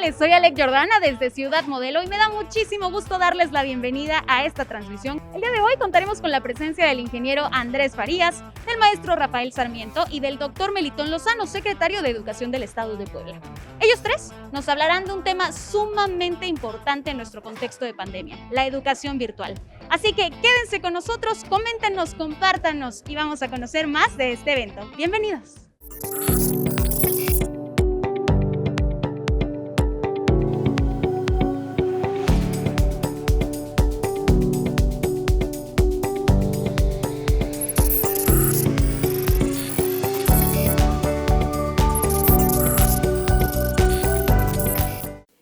tardes, soy Alec Jordana desde Ciudad Modelo y me da muchísimo gusto darles la bienvenida a esta transmisión. El día de hoy contaremos con la presencia del ingeniero Andrés Farías, del maestro Rafael Sarmiento y del doctor Melitón Lozano, secretario de Educación del Estado de Puebla. Ellos tres nos hablarán de un tema sumamente importante en nuestro contexto de pandemia, la educación virtual. Así que quédense con nosotros, coméntenos, compártanos y vamos a conocer más de este evento. Bienvenidos.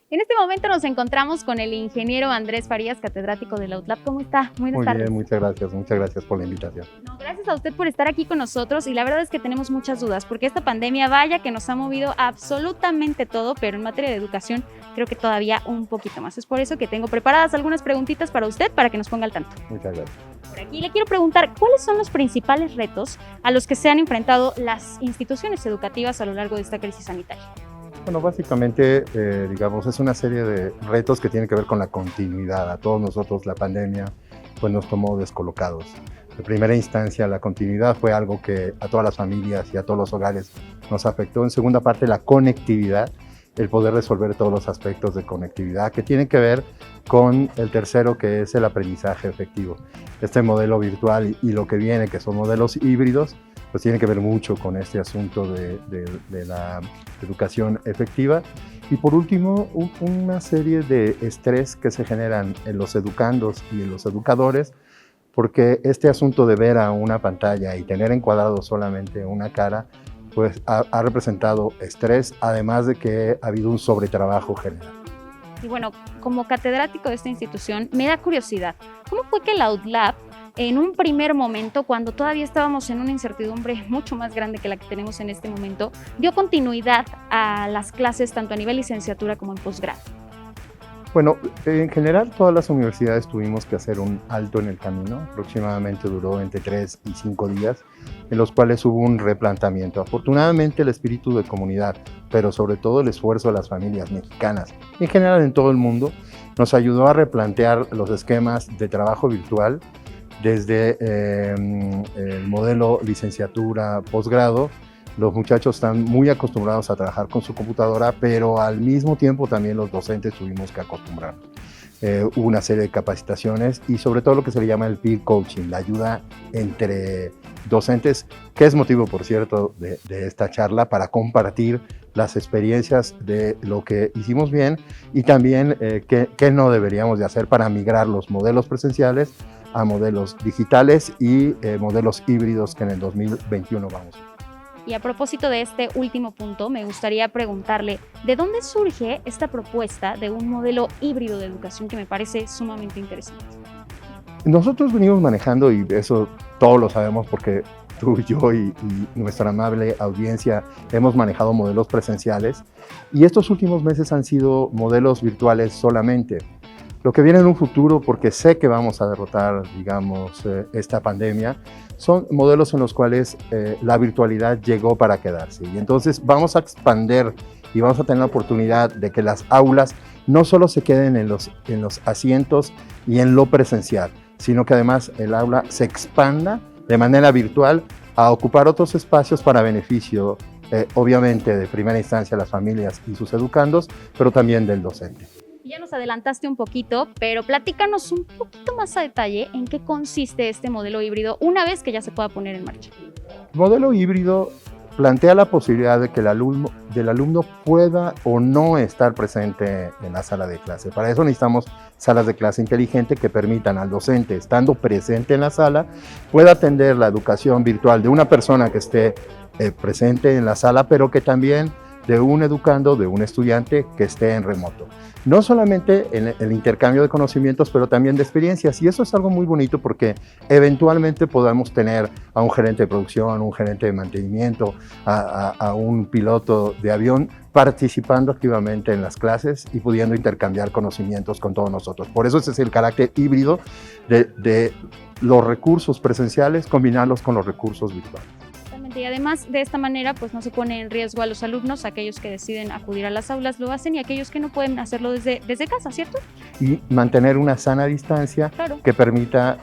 En este momento nos encontramos con el ingeniero Andrés Farías, catedrático de la UTLAP. ¿Cómo está? Buenas tardes. Muy bien, muchas gracias por la invitación. No, gracias a usted por estar aquí con nosotros y la verdad es que tenemos muchas dudas porque esta pandemia vaya que nos ha movido absolutamente todo, pero en materia de educación creo que todavía un poquito más. Es por eso que tengo preparadas algunas preguntitas para usted para que nos ponga al tanto. Muchas gracias. Por aquí le quiero preguntar, ¿cuáles son los principales retos a los que se han enfrentado las instituciones educativas a lo largo de esta crisis sanitaria? Bueno, básicamente, digamos, es una serie de retos que tienen que ver con la continuidad. A todos nosotros la pandemia pues, nos tomó descolocados. En primera instancia, la continuidad fue algo que a todas las familias y a todos los hogares nos afectó. En segunda parte, la conectividad, el poder resolver todos los aspectos de conectividad que tienen que ver con el tercero, que es el aprendizaje efectivo. Este modelo virtual y lo que viene, que son modelos híbridos, pues tiene que ver mucho con este asunto de la educación efectiva. Y por último, una serie de estrés que se generan en los educandos y en los educadores, porque este asunto de ver a una pantalla y tener encuadrado solamente una cara, pues ha representado estrés, además de que ha habido un sobretrabajo general. Y bueno, como catedrático de esta institución, me da curiosidad, ¿cómo fue que la UTLAP, en un primer momento, cuando todavía estábamos en una incertidumbre mucho más grande que la que tenemos en este momento, dio continuidad a las clases tanto a nivel licenciatura como en posgrado? Bueno, en general todas las universidades tuvimos que hacer un alto en el camino, aproximadamente duró entre 3 y 5 días, en los cuales hubo un replanteamiento. Afortunadamente el espíritu de comunidad, pero sobre todo el esfuerzo de las familias mexicanas, y en general en todo el mundo, nos ayudó a replantear los esquemas de trabajo virtual desde el modelo licenciatura, posgrado. Los muchachos están muy acostumbrados a trabajar con su computadora, pero al mismo tiempo también los docentes tuvimos que acostumbrarnos. Hubo una serie de capacitaciones y sobre todo lo que se le llama el peer coaching, la ayuda entre docentes, que es motivo, por cierto, de esta charla para compartir las experiencias de lo que hicimos bien y también qué no deberíamos de hacer para migrar los modelos presenciales a modelos digitales y modelos híbridos que en el 2021 vamos a ver. Y a propósito de este último punto, me gustaría preguntarle, ¿de dónde surge esta propuesta de un modelo híbrido de educación que me parece sumamente interesante? Nosotros venimos manejando, y eso todos lo sabemos porque tú, yo y nuestra amable audiencia hemos manejado modelos presenciales, y estos últimos meses han sido modelos virtuales solamente. Lo que viene en un futuro, porque sé que vamos a derrotar, digamos, esta pandemia, son modelos en los cuales la virtualidad llegó para quedarse. Y entonces vamos a expandir y vamos a tener la oportunidad de que las aulas no solo se queden en los asientos y en lo presencial, sino que además el aula se expanda de manera virtual a ocupar otros espacios para beneficio, obviamente, de primera instancia las familias y sus educandos, pero también del docente. Ya nos adelantaste un poquito, pero platícanos un poquito más a detalle en qué consiste este modelo híbrido una vez que ya se pueda poner en marcha. El modelo híbrido plantea la posibilidad de que el alumno pueda o no estar presente en la sala de clase. Para eso necesitamos salas de clase inteligente que permitan al docente, estando presente en la sala, pueda atender la educación virtual de una persona que esté presente en la sala, pero que también de un educando, de un estudiante que esté en remoto. No solamente en el intercambio de conocimientos, pero también de experiencias. Y eso es algo muy bonito porque eventualmente podamos tener a un gerente de producción, un gerente de mantenimiento, a un piloto de avión participando activamente en las clases y pudiendo intercambiar conocimientos con todos nosotros. Por eso ese es el carácter híbrido de los recursos presenciales, combinarlos con los recursos virtuales. Totalmente, y además de esta manera pues no se pone en riesgo a los alumnos, aquellos que deciden acudir a las aulas lo hacen y aquellos que no pueden hacerlo desde casa, ¿cierto? Y mantener una sana distancia Claro. que permita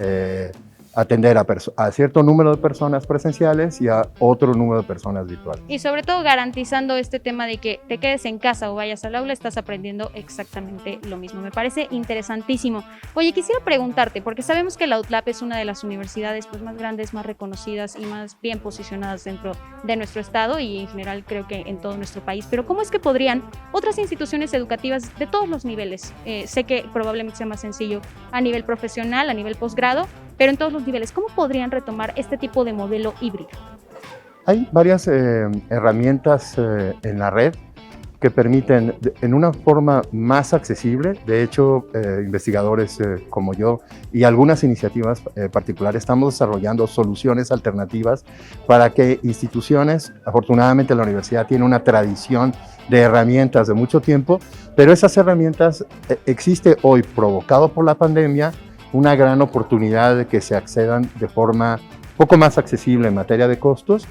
atender a cierto número de personas presenciales y a otro número de personas virtuales. Y sobre todo garantizando este tema de que te quedes en casa o vayas al aula, estás aprendiendo exactamente lo mismo. Me parece interesantísimo. Oye, quisiera preguntarte, porque sabemos que la UTLAP es una de las universidades pues, más grandes, más reconocidas y más bien posicionadas dentro de nuestro estado y en general creo que en todo nuestro país, pero ¿cómo es que podrían otras instituciones educativas de todos los niveles? Sé que probablemente sea más sencillo a nivel profesional, a nivel posgrado, pero en todos los niveles, ¿cómo podrían retomar este tipo de modelo híbrido? Hay varias herramientas en la red que permiten, en una forma más accesible, de hecho, investigadores como yo y algunas iniciativas particulares estamos desarrollando soluciones alternativas para que instituciones, afortunadamente la universidad tiene una tradición de herramientas de mucho tiempo, pero esas herramientas existe hoy, provocado por la pandemia, una gran oportunidad de que se accedan de forma poco más accesible en materia de costos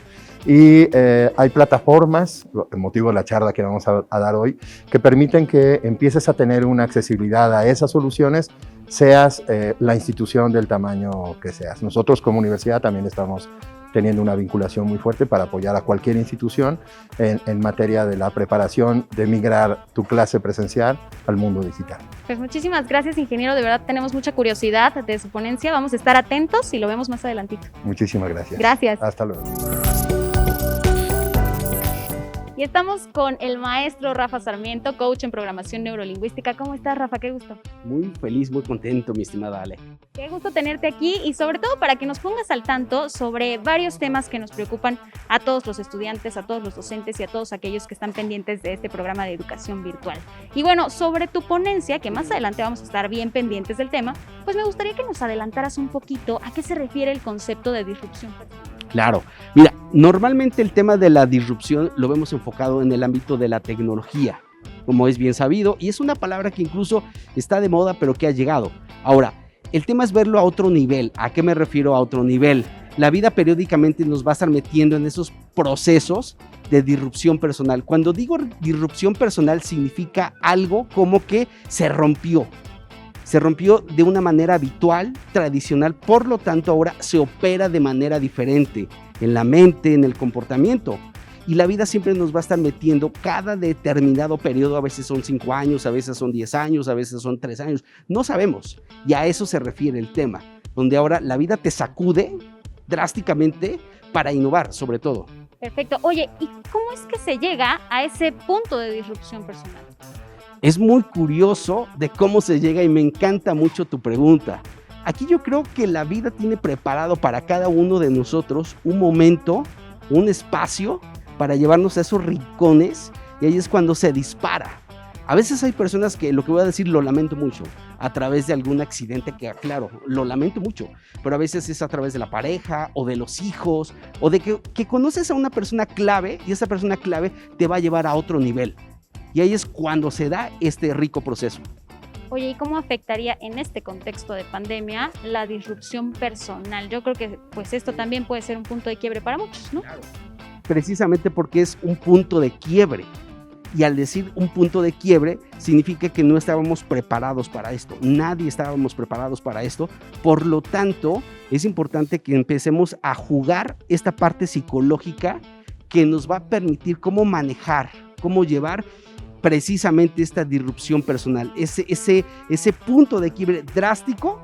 y hay plataformas, el motivo de la charla que vamos a dar hoy, que permiten que empieces a tener una accesibilidad a esas soluciones, seas la institución del tamaño que seas. Nosotros como universidad también estamos teniendo una vinculación muy fuerte para apoyar a cualquier institución en materia de la preparación de migrar tu clase presencial al mundo digital. Pues muchísimas gracias, ingeniero. De verdad tenemos mucha curiosidad de su ponencia. Vamos a estar atentos y lo vemos más adelantito. Muchísimas gracias. Gracias. Hasta luego. Y estamos con el maestro Rafa Sarmiento, coach en programación neurolingüística. ¿Cómo estás, Rafa? Qué gusto. Muy feliz, muy contento, mi estimada Ale. Qué gusto tenerte aquí y sobre todo para que nos pongas al tanto sobre varios temas que nos preocupan a todos los estudiantes, a todos los docentes y a todos aquellos que están pendientes de este programa de educación virtual. Y bueno, sobre tu ponencia, que más adelante vamos a estar bien pendientes del tema, pues me gustaría que nos adelantaras un poquito a qué se refiere el concepto de disrupción. Claro, mira, normalmente el tema de la disrupción lo vemos enfocado en el ámbito de la tecnología, como es bien sabido, y es una palabra que incluso está de moda, pero que ha llegado. Ahora, el tema es verlo a otro nivel. ¿A qué me refiero a otro nivel? La vida periódicamente nos va a estar metiendo en esos procesos de disrupción personal. Cuando digo disrupción personal significa algo como que se rompió de una manera habitual, tradicional, por lo tanto ahora se opera de manera diferente en la mente, en el comportamiento. Y la vida siempre nos va a estar metiendo cada determinado periodo, a veces son 5 años, a veces son 10 años, a veces son 3 años, no sabemos. Y a eso se refiere el tema, donde ahora la vida te sacude drásticamente para innovar, sobre todo. Perfecto. Oye, ¿y cómo es que se llega a ese punto de disrupción personal? Es muy curioso de cómo se llega y me encanta mucho tu pregunta. Aquí yo creo que la vida tiene preparado para cada uno de nosotros un momento, un espacio para llevarnos a esos rincones y ahí es cuando se dispara. A veces hay personas que, lo que voy a decir, lo lamento mucho, a través de algún accidente que, claro, lo lamento mucho, pero a veces es a través de la pareja o de los hijos o de que conoces a una persona clave y esa persona clave te va a llevar a otro nivel. Y ahí es cuando se da este rico proceso. Oye, ¿y cómo afectaría en este contexto de pandemia la disrupción personal? Yo creo que pues esto también puede ser un punto de quiebre para muchos, ¿no? Claro. Precisamente porque es un punto de quiebre. Y al decir un punto de quiebre, significa que no estábamos preparados para esto. Nadie estábamos preparados para esto. Por lo tanto, es importante que empecemos a jugar esta parte psicológica que nos va a permitir cómo manejar, cómo llevar precisamente esta disrupción personal, ese punto de quiebre drástico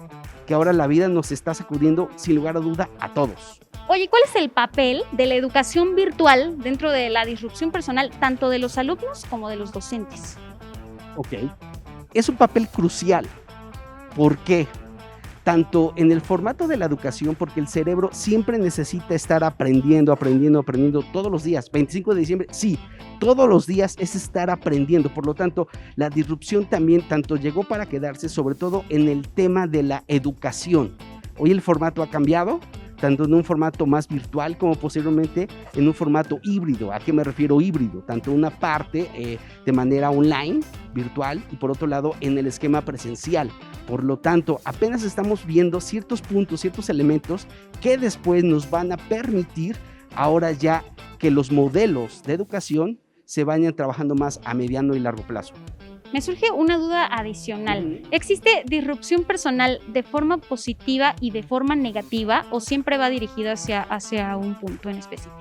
que ahora la vida nos está sacudiendo sin lugar a duda a todos. Oye, ¿cuál es el papel de la educación virtual dentro de la disrupción personal, tanto de los alumnos como de los docentes? Ok, es un papel crucial. ¿Por qué? Tanto en el formato de la educación, porque el cerebro siempre necesita estar aprendiendo todos los días. 25 de diciembre, sí, todos los días es estar aprendiendo. Por lo tanto, la disrupción también tanto llegó para quedarse, sobre todo en el tema de la educación. Hoy el formato ha cambiado, tanto en un formato más virtual como posiblemente en un formato híbrido. ¿A qué me refiero híbrido? Tanto una parte de manera online, virtual, y por otro lado en el esquema presencial. Por lo tanto, apenas estamos viendo ciertos puntos, ciertos elementos que después nos van a permitir ahora ya que los modelos de educación se vayan trabajando más a mediano y largo plazo. Me surge una duda adicional. ¿Existe disrupción personal de forma positiva y de forma negativa o siempre va dirigido hacia un punto en específico?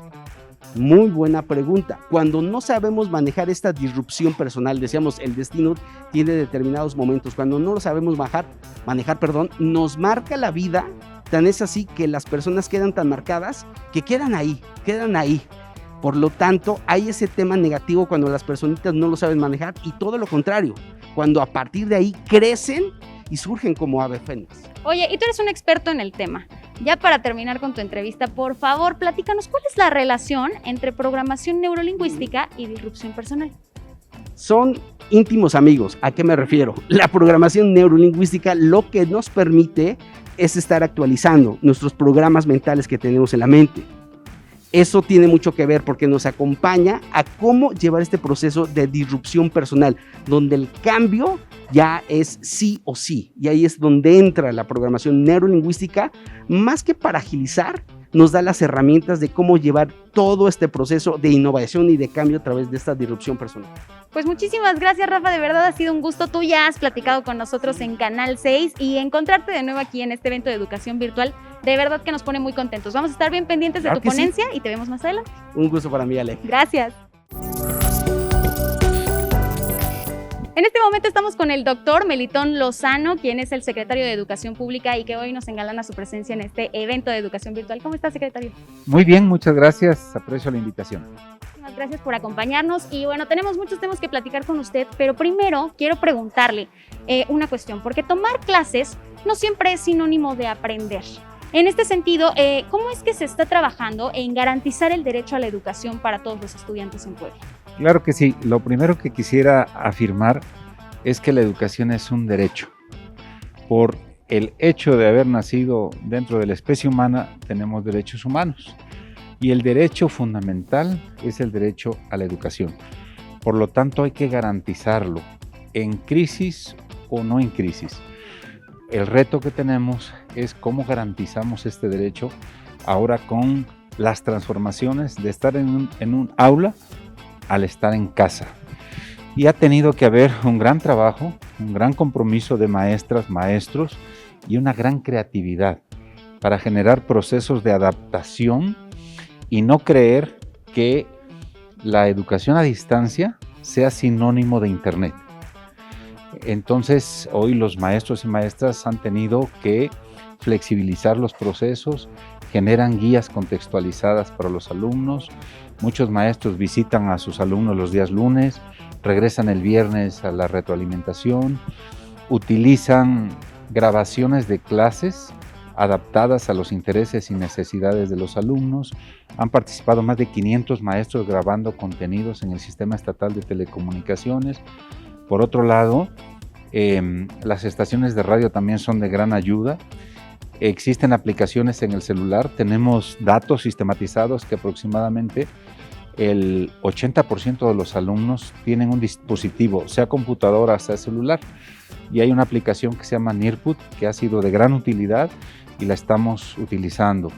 Muy buena pregunta. Cuando no sabemos manejar esta disrupción personal, decíamos, el destino tiene determinados momentos. Cuando no lo sabemos manejar, nos marca la vida. Tan es así que las personas quedan tan marcadas que quedan ahí. Por lo tanto, hay ese tema negativo cuando las personitas no lo saben manejar y todo lo contrario, cuando a partir de ahí crecen y surgen como ave fénix. Oye, y tú eres un experto en el tema. Ya para terminar con tu entrevista, por favor, platícanos cuál es la relación entre programación neurolingüística y disrupción personal. Son íntimos amigos. ¿A qué me refiero? La programación neurolingüística lo que nos permite es estar actualizando nuestros programas mentales que tenemos en la mente. Eso tiene mucho que ver porque nos acompaña a cómo llevar este proceso de disrupción personal, donde el cambio ya es sí o sí. Y ahí es donde entra la programación neurolingüística, más que para agilizar, nos da las herramientas de cómo llevar todo este proceso de innovación y de cambio a través de esta disrupción personal. Pues muchísimas gracias, Rafa, de verdad ha sido un gusto. Tú ya has platicado con nosotros en Canal 6 y encontrarte de nuevo aquí en este evento de educación virtual, de verdad que nos pone muy contentos. Vamos a estar bien pendientes de tu ponencia y te vemos más adelante. Un gusto para mí, Ale. Gracias. En este momento estamos con el doctor Melitón Lozano, quien es el secretario de Educación Pública y que hoy nos engalana su presencia en este evento de educación virtual. ¿Cómo está, secretario? Muy bien, muchas gracias. Aprecio la invitación. Muchas gracias por acompañarnos y bueno, tenemos muchos temas que platicar con usted, pero primero quiero preguntarle una cuestión, porque tomar clases no siempre es sinónimo de aprender. En este sentido, ¿cómo es que se está trabajando en garantizar el derecho a la educación para todos los estudiantes en Puebla? Claro que sí. Lo primero que quisiera afirmar es que la educación es un derecho. Por el hecho de haber nacido dentro de la especie humana, tenemos derechos humanos. Y el derecho fundamental es el derecho a la educación. Por lo tanto, hay que garantizarlo, en crisis o no en crisis. El reto que tenemos es cómo garantizamos este derecho ahora con las transformaciones de estar en un aula al estar en casa. Y ha tenido que haber un gran trabajo, un gran compromiso de maestras, maestros y una gran creatividad para generar procesos de adaptación y no creer que la educación a distancia sea sinónimo de Internet. Entonces, hoy los maestros y maestras han tenido que flexibilizar los procesos, generan guías contextualizadas para los alumnos. Muchos maestros visitan a sus alumnos los días lunes, regresan el viernes a la retroalimentación, utilizan grabaciones de clases adaptadas a los intereses y necesidades de los alumnos. Han participado más de 500 maestros grabando contenidos en el Sistema Estatal de Telecomunicaciones. Por otro lado, las estaciones de radio también son de gran ayuda. Existen aplicaciones en el celular, tenemos datos sistematizados que aproximadamente el 80% de los alumnos tienen un dispositivo, sea computadora, sea celular, y hay una aplicación que se llama Nearput que ha sido de gran utilidad y la estamos utilizando.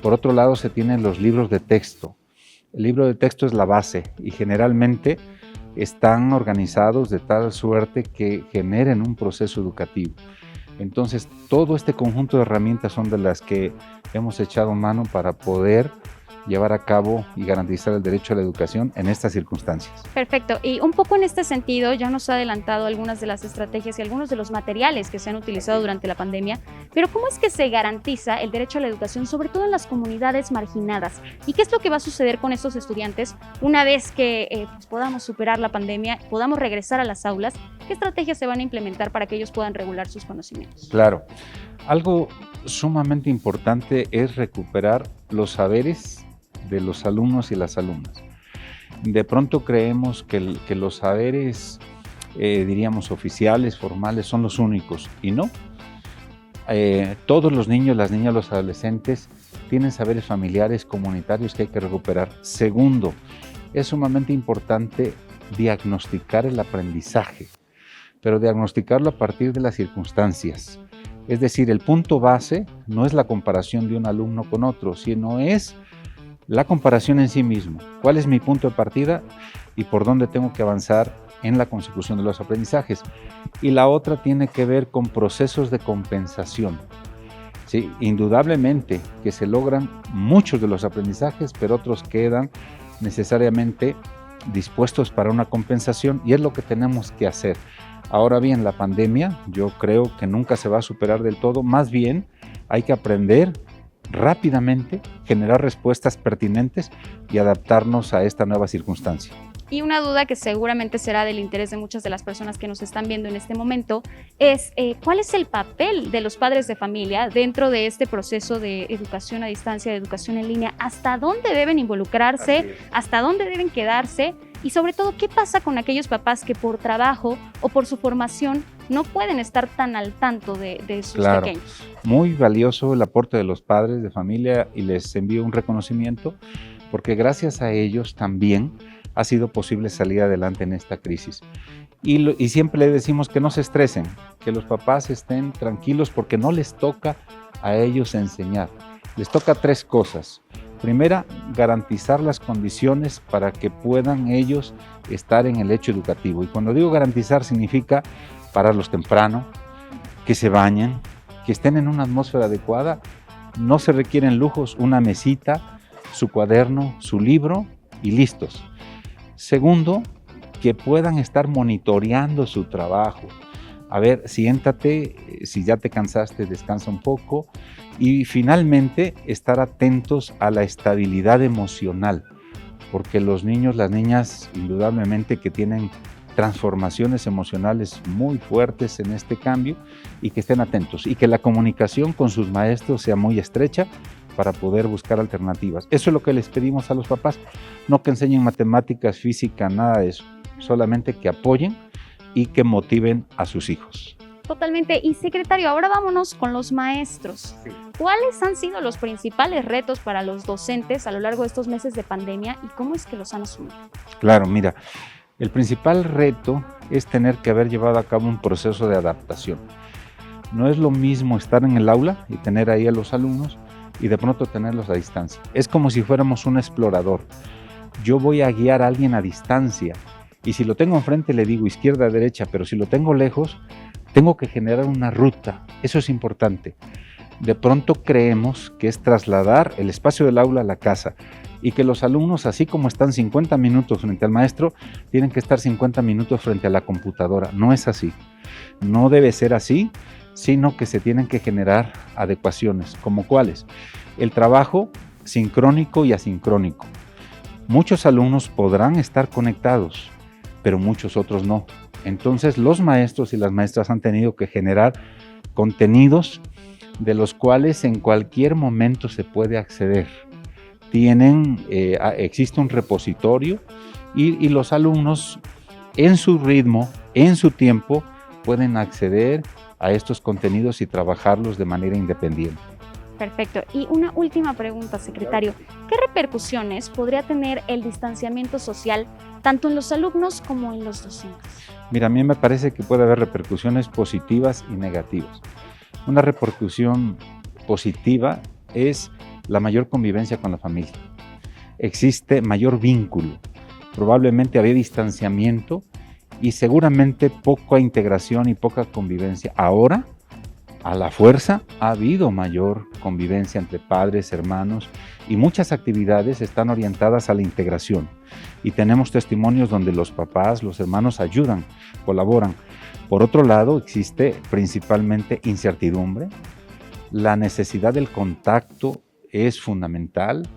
Por otro lado, se tienen los libros de texto. El libro de texto es la base y generalmente están organizados de tal suerte que generen un proceso educativo. Entonces, todo este conjunto de herramientas son de las que hemos echado mano para poder llevar a cabo y garantizar el derecho a la educación en estas circunstancias. Perfecto. Y un poco en este sentido, ya nos ha adelantado algunas de las estrategias y algunos de los materiales que se han utilizado durante la pandemia, pero ¿cómo es que se garantiza el derecho a la educación, sobre todo en las comunidades marginadas? ¿Y qué es lo que va a suceder con estos estudiantes una vez que podamos superar la pandemia, podamos regresar a las aulas? ¿Qué estrategias se van a implementar para que ellos puedan regular sus conocimientos? Claro. Algo sumamente importante es recuperar los saberes de los alumnos y las alumnas. De pronto creemos que los saberes, diríamos, oficiales, formales, son los únicos, y no. Todos los niños, las niñas, los adolescentes tienen saberes familiares, comunitarios que hay que recuperar. Segundo, es sumamente importante diagnosticar el aprendizaje, pero diagnosticarlo a partir de las circunstancias. Es decir, el punto base no es la comparación de un alumno con otro, sino es la comparación en sí mismo, cuál es mi punto de partida y por dónde tengo que avanzar en la consecución de los aprendizajes. Y la otra tiene que ver con procesos de compensación. Sí, indudablemente que se logran muchos de los aprendizajes, pero otros quedan necesariamente dispuestos para una compensación y es lo que tenemos que hacer. Ahora bien, la pandemia yo creo que nunca se va a superar del todo, más bien hay que aprender rápidamente, generar respuestas pertinentes y adaptarnos a esta nueva circunstancia. Y una duda que seguramente será del interés de muchas de las personas que nos están viendo en este momento es ¿cuál es el papel de los padres de familia dentro de este proceso de educación a distancia, de educación en línea? ¿Hasta dónde deben involucrarse? ¿Hasta dónde deben quedarse? Y sobre todo, ¿qué pasa con aquellos papás que por trabajo o por su formación no pueden estar tan al tanto de sus pequeños? Muy valioso el aporte de los padres de familia y les envío un reconocimiento porque gracias a ellos también ha sido posible salir adelante en esta crisis. Y siempre le decimos que no se estresen, que los papás estén tranquilos porque no les toca a ellos enseñar. Les toca 3 cosas. Primera, garantizar las condiciones para que puedan ellos estar en el hecho educativo. Y cuando digo garantizar significa pararlos temprano, que se bañen, que estén en una atmósfera adecuada. No se requieren lujos, una mesita, su cuaderno, su libro y listos. Segundo, que puedan estar monitoreando su trabajo. A ver, siéntate, si ya te cansaste, descansa un poco. Y finalmente, estar atentos a la estabilidad emocional, porque los niños, las niñas, indudablemente que tienen transformaciones emocionales muy fuertes en este cambio y que estén atentos y que la comunicación con sus maestros sea muy estrecha para poder buscar alternativas. Eso es lo que les pedimos a los papás, no que enseñen matemáticas, física, nada de eso, solamente que apoyen y que motiven a sus hijos. Totalmente. Y secretario, ahora vámonos con los maestros. Sí. ¿Cuáles han sido los principales retos para los docentes a lo largo de estos meses de pandemia y cómo es que los han asumido? Claro, mira, el principal reto es tener que haber llevado a cabo un proceso de adaptación. No es lo mismo estar en el aula y tener ahí a los alumnos y de pronto tenerlos a distancia. Es como si fuéramos un explorador. Yo voy a guiar a alguien a distancia y si lo tengo enfrente le digo izquierda, derecha, pero si lo tengo lejos, tengo que generar una ruta. Eso es importante. De pronto creemos que es trasladar el espacio del aula a la casa y que los alumnos, así como están 50 minutos frente al maestro, tienen que estar 50 minutos frente a la computadora. No es así. No debe ser así, sino que se tienen que generar adecuaciones. ¿Como cuáles? El trabajo sincrónico y asincrónico. Muchos alumnos podrán estar conectados, pero muchos otros no. Entonces los maestros y las maestras han tenido que generar contenidos de los cuales en cualquier momento se puede acceder. Existe un repositorio y los alumnos en su ritmo, en su tiempo, pueden acceder a estos contenidos y trabajarlos de manera independiente. Perfecto. Y una última pregunta, secretario. ¿Qué repercusiones podría tener el distanciamiento social tanto en los alumnos como en los docentes? Mira, a mí me parece que puede haber repercusiones positivas y negativas. Una repercusión positiva es la mayor convivencia con la familia. Existe mayor vínculo. Probablemente había distanciamiento y seguramente poca integración y poca convivencia. Ahora, a la fuerza, ha habido mayor convivencia entre padres, hermanos y muchas actividades están orientadas a la integración. Y tenemos testimonios donde los papás, los hermanos ayudan, colaboran. Por otro lado, existe principalmente incertidumbre. La necesidad del contacto es fundamental.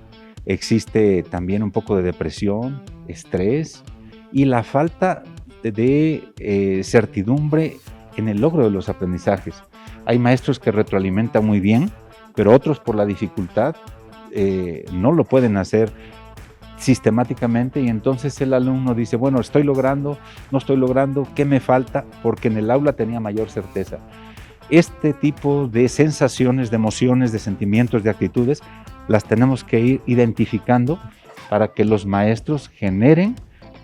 Existe también un poco de depresión, estrés y la falta de certidumbre en el logro de los aprendizajes. Hay maestros que retroalimentan muy bien, pero otros por la dificultad no lo pueden hacer sistemáticamente y entonces el alumno dice, bueno, estoy logrando, no estoy logrando, ¿qué me falta? Porque en el aula tenía mayor certeza. Este tipo de sensaciones, de emociones, de sentimientos, de actitudes, las tenemos que ir identificando para que los maestros generen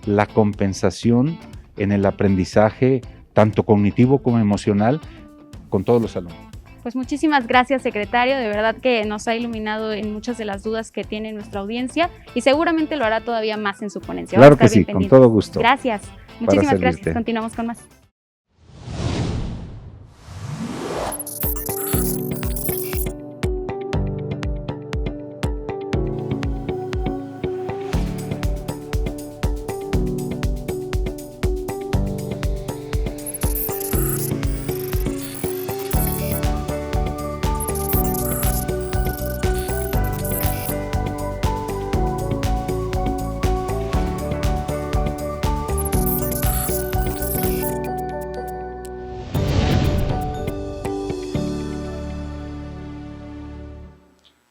la compensación en el aprendizaje, tanto cognitivo como emocional, con todos los alumnos. Pues muchísimas gracias, secretario. De verdad que nos ha iluminado en muchas de las dudas que tiene nuestra audiencia y seguramente lo hará todavía más en su ponencia. Claro Vamos a que estar bien sí, con pendientes. todo gusto. Gracias. Muchísimas gracias. servirte. Continuamos con más.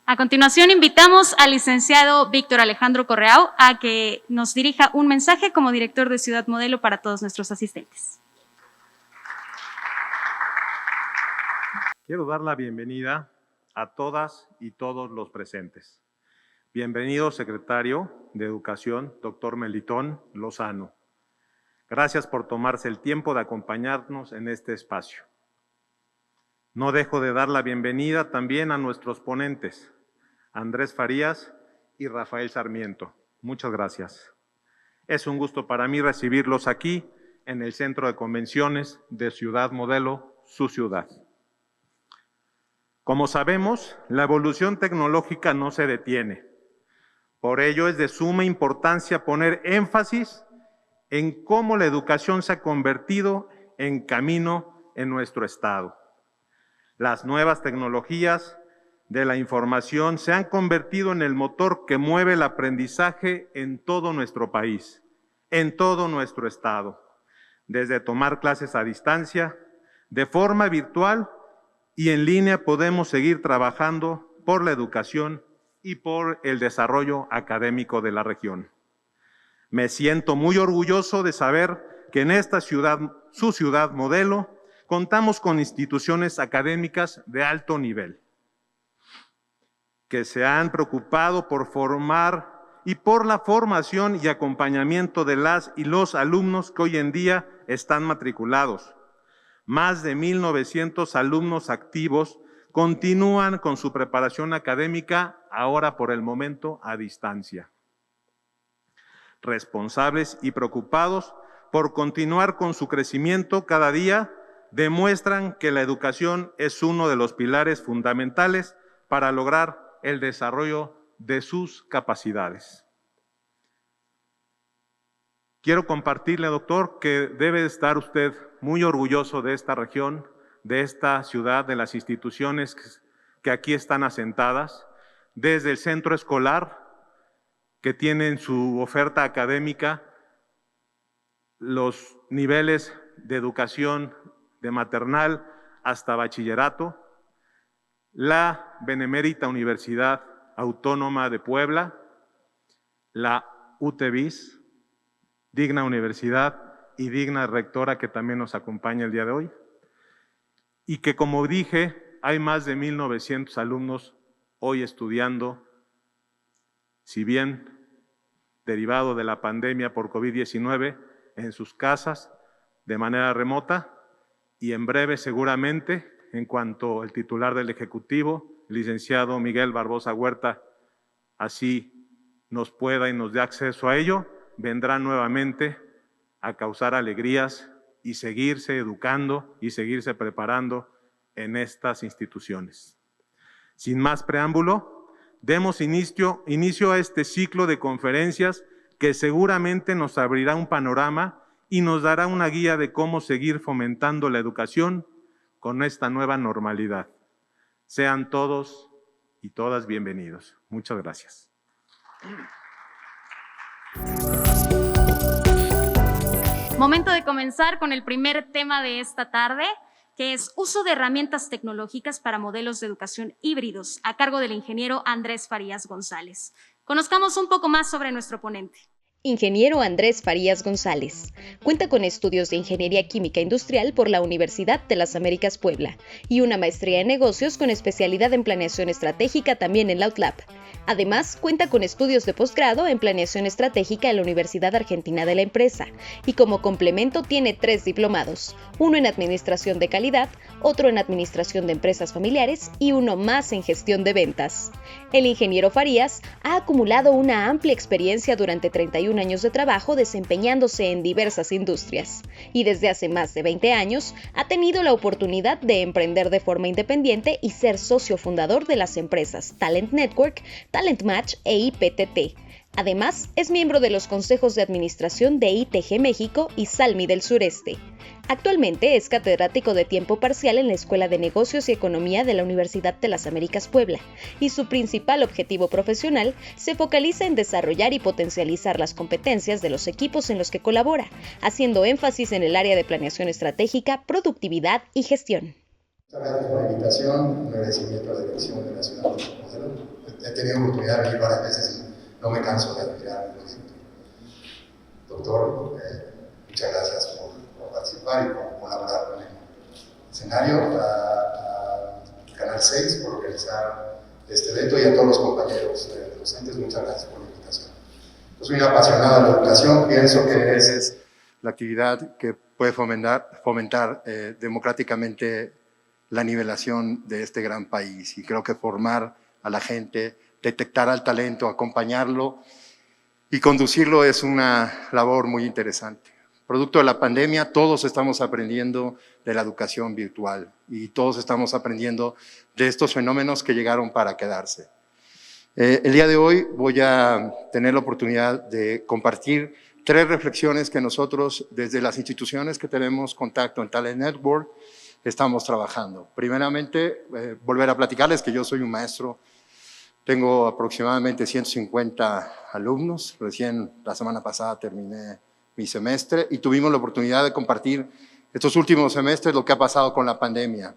A continuación, invitamos al licenciado Víctor Alejandro Correao a que nos dirija un mensaje como director de Ciudad Modelo para todos nuestros asistentes. Quiero dar la bienvenida a todas y todos los presentes. Bienvenido, secretario de Educación, doctor Melitón Lozano. Gracias por tomarse el tiempo de acompañarnos en este espacio. No dejo de dar la bienvenida también a nuestros ponentes, Andrés Farías y Rafael Sarmiento. Muchas gracias. Es un gusto para mí recibirlos aquí en el Centro de Convenciones de Ciudad Modelo, su ciudad. Como sabemos, la evolución tecnológica no se detiene. Por ello es de suma importancia poner énfasis en cómo la educación se ha convertido en camino en nuestro estado. Las nuevas tecnologías de la información se han convertido en el motor que mueve el aprendizaje en todo nuestro país, en todo nuestro estado, desde tomar clases a distancia, de forma virtual y en línea podemos seguir trabajando por la educación y por el desarrollo académico de la región. Me siento muy orgulloso de saber que en esta ciudad, su ciudad modelo, contamos con instituciones académicas de alto nivel, que se han preocupado por formar y por la formación y acompañamiento de las y los alumnos que hoy en día están matriculados. Más de 1,900 alumnos activos continúan con su preparación académica, ahora por el momento a distancia. Responsables y preocupados por continuar con su crecimiento cada día, demuestran que la educación es uno de los pilares fundamentales para lograr el desarrollo de sus capacidades. Quiero compartirle, doctor, que debe estar usted muy orgulloso de esta región, de esta ciudad, de las instituciones que aquí están asentadas, desde el centro escolar, que tienen su oferta académica, los niveles de educación de maternal hasta bachillerato, la Benemérita Universidad Autónoma de Puebla, la UTEBIS, digna universidad y digna rectora que también nos acompaña el día de hoy, y que, como dije, hay más de 1,900 alumnos hoy estudiando, si bien derivado de la pandemia por COVID-19, en sus casas de manera remota, y en breve seguramente, en cuanto el titular del Ejecutivo, el licenciado Miguel Barbosa Huerta, así nos pueda y nos dé acceso a ello, vendrán nuevamente a causar alegrías y seguirse educando y seguirse preparando en estas instituciones. Sin más preámbulo, demos inicio a este ciclo de conferencias que seguramente nos abrirá un panorama y nos dará una guía de cómo seguir fomentando la educación con esta nueva normalidad. Sean todos y todas bienvenidos. Muchas gracias. Momento de comenzar con el primer tema de esta tarde, que es uso de herramientas tecnológicas para modelos de educación híbridos, a cargo del ingeniero Andrés Farías González. Conozcamos un poco más sobre nuestro ponente. Ingeniero Andrés Farías González. Cuenta con estudios de Ingeniería Química Industrial por la Universidad de las Américas Puebla y una maestría en negocios con especialidad en planeación estratégica también en la UTLAP. Además, cuenta con estudios de posgrado en planeación estratégica en la Universidad Argentina de la Empresa y como complemento tiene 3 diplomados, uno en Administración de Calidad, otro en Administración de Empresas Familiares y uno más en Gestión de Ventas. El ingeniero Farías ha acumulado una amplia experiencia durante 31 años de trabajo desempeñándose en diversas industrias y desde hace más de 20 años ha tenido la oportunidad de emprender de forma independiente y ser socio fundador de las empresas Talent Network, Talent Match e IPTT. Además, es miembro de los consejos de administración de ITG México y Salmi del Sureste. Actualmente es catedrático de tiempo parcial en la Escuela de Negocios y Economía de la Universidad de las Américas Puebla, y su principal objetivo profesional se focaliza en desarrollar y potencializar las competencias de los equipos en los que colabora, haciendo énfasis en el área de planeación estratégica, productividad y gestión. Muchas gracias por la invitación, un agradecimiento a la dirección de la ciudad de Modelo. He tenido oportunidad de venir varias veces y no me canso de admirar el proyecto. Doctor, muchas gracias por participar y por colaborar con el escenario, a Canal 6 por organizar este evento y a todos los compañeros docentes, muchas gracias por la invitación. Yo soy un apasionado de la educación, pienso que es la actividad que puede fomentar democráticamente la nivelación de este gran país, y creo que formar a la gente, detectar al talento, acompañarlo y conducirlo es una labor muy interesante. Producto de la pandemia, todos estamos aprendiendo de la educación virtual y todos estamos aprendiendo de estos fenómenos que llegaron para quedarse. El día de hoy voy a tener la oportunidad de compartir 3 reflexiones que nosotros, desde las instituciones que tenemos contacto en Talent Network, estamos trabajando. Primeramente, volver a platicarles que yo soy un maestro. Tengo aproximadamente 150 alumnos. Recién la semana pasada terminé mi semestre y tuvimos la oportunidad de compartir estos últimos semestres lo que ha pasado con la pandemia.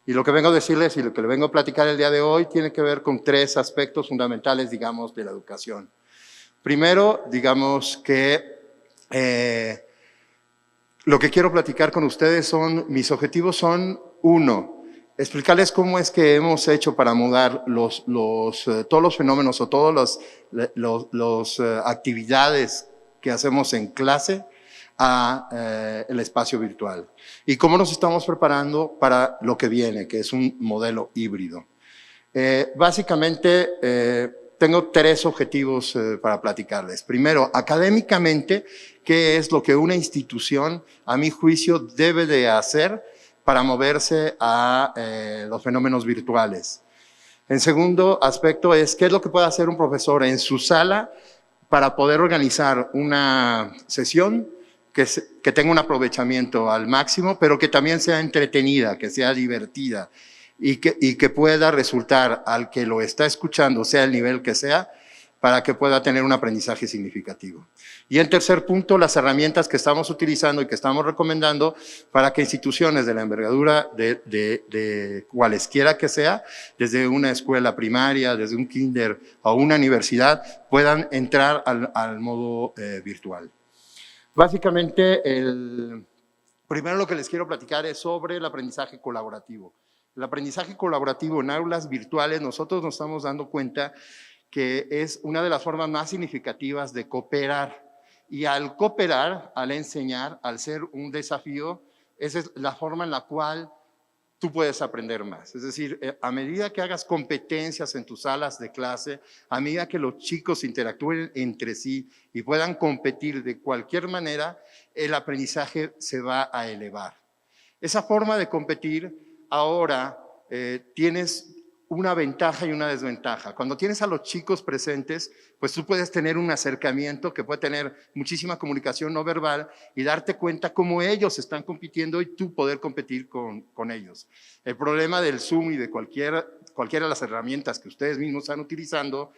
Y lo que vengo a decirles y lo que le vengo a platicar el día de hoy tiene que ver con 3 aspectos fundamentales, digamos, de la educación. Primero, digamos que lo que quiero platicar con ustedes mis objetivos son, 1, explicarles cómo es que hemos hecho para mudar todos los fenómenos o todas las actividades que hacemos en clase a el espacio virtual y cómo nos estamos preparando para lo que viene, que es un modelo híbrido. Básicamente, tengo 3 objetivos para platicarles. Primero, académicamente, ¿qué es lo que una institución, a mi juicio, debe de hacer para moverse a los fenómenos virtuales? En segundo aspecto es, ¿qué es lo que puede hacer un profesor en su sala para poder organizar una sesión que tenga un aprovechamiento al máximo, pero que también sea entretenida, que sea divertida y que pueda resultar al que lo está escuchando, sea el nivel que sea, para que pueda tener un aprendizaje significativo? Y en tercer punto, las herramientas que estamos utilizando y que estamos recomendando para que instituciones de la envergadura de cualesquiera que sea, desde una escuela primaria, desde un kinder o una universidad, puedan entrar al modo virtual. Básicamente, primero lo que les quiero platicar es sobre el aprendizaje colaborativo. El aprendizaje colaborativo en aulas virtuales, nosotros nos estamos dando cuenta que es una de las formas más significativas de cooperar. Y al cooperar, al enseñar, al ser un desafío, esa es la forma en la cual tú puedes aprender más. Es decir, a medida que hagas competencias en tus salas de clase, a medida que los chicos interactúen entre sí y puedan competir de cualquier manera, el aprendizaje se va a elevar. Esa forma de competir ahora tienes una ventaja y una desventaja. Cuando tienes a los chicos presentes, pues tú puedes tener un acercamiento que puede tener muchísima comunicación no verbal y darte cuenta cómo ellos están compitiendo y tú poder competir con ellos. El problema del Zoom y de cualquiera de las herramientas que ustedes mismos están utilizando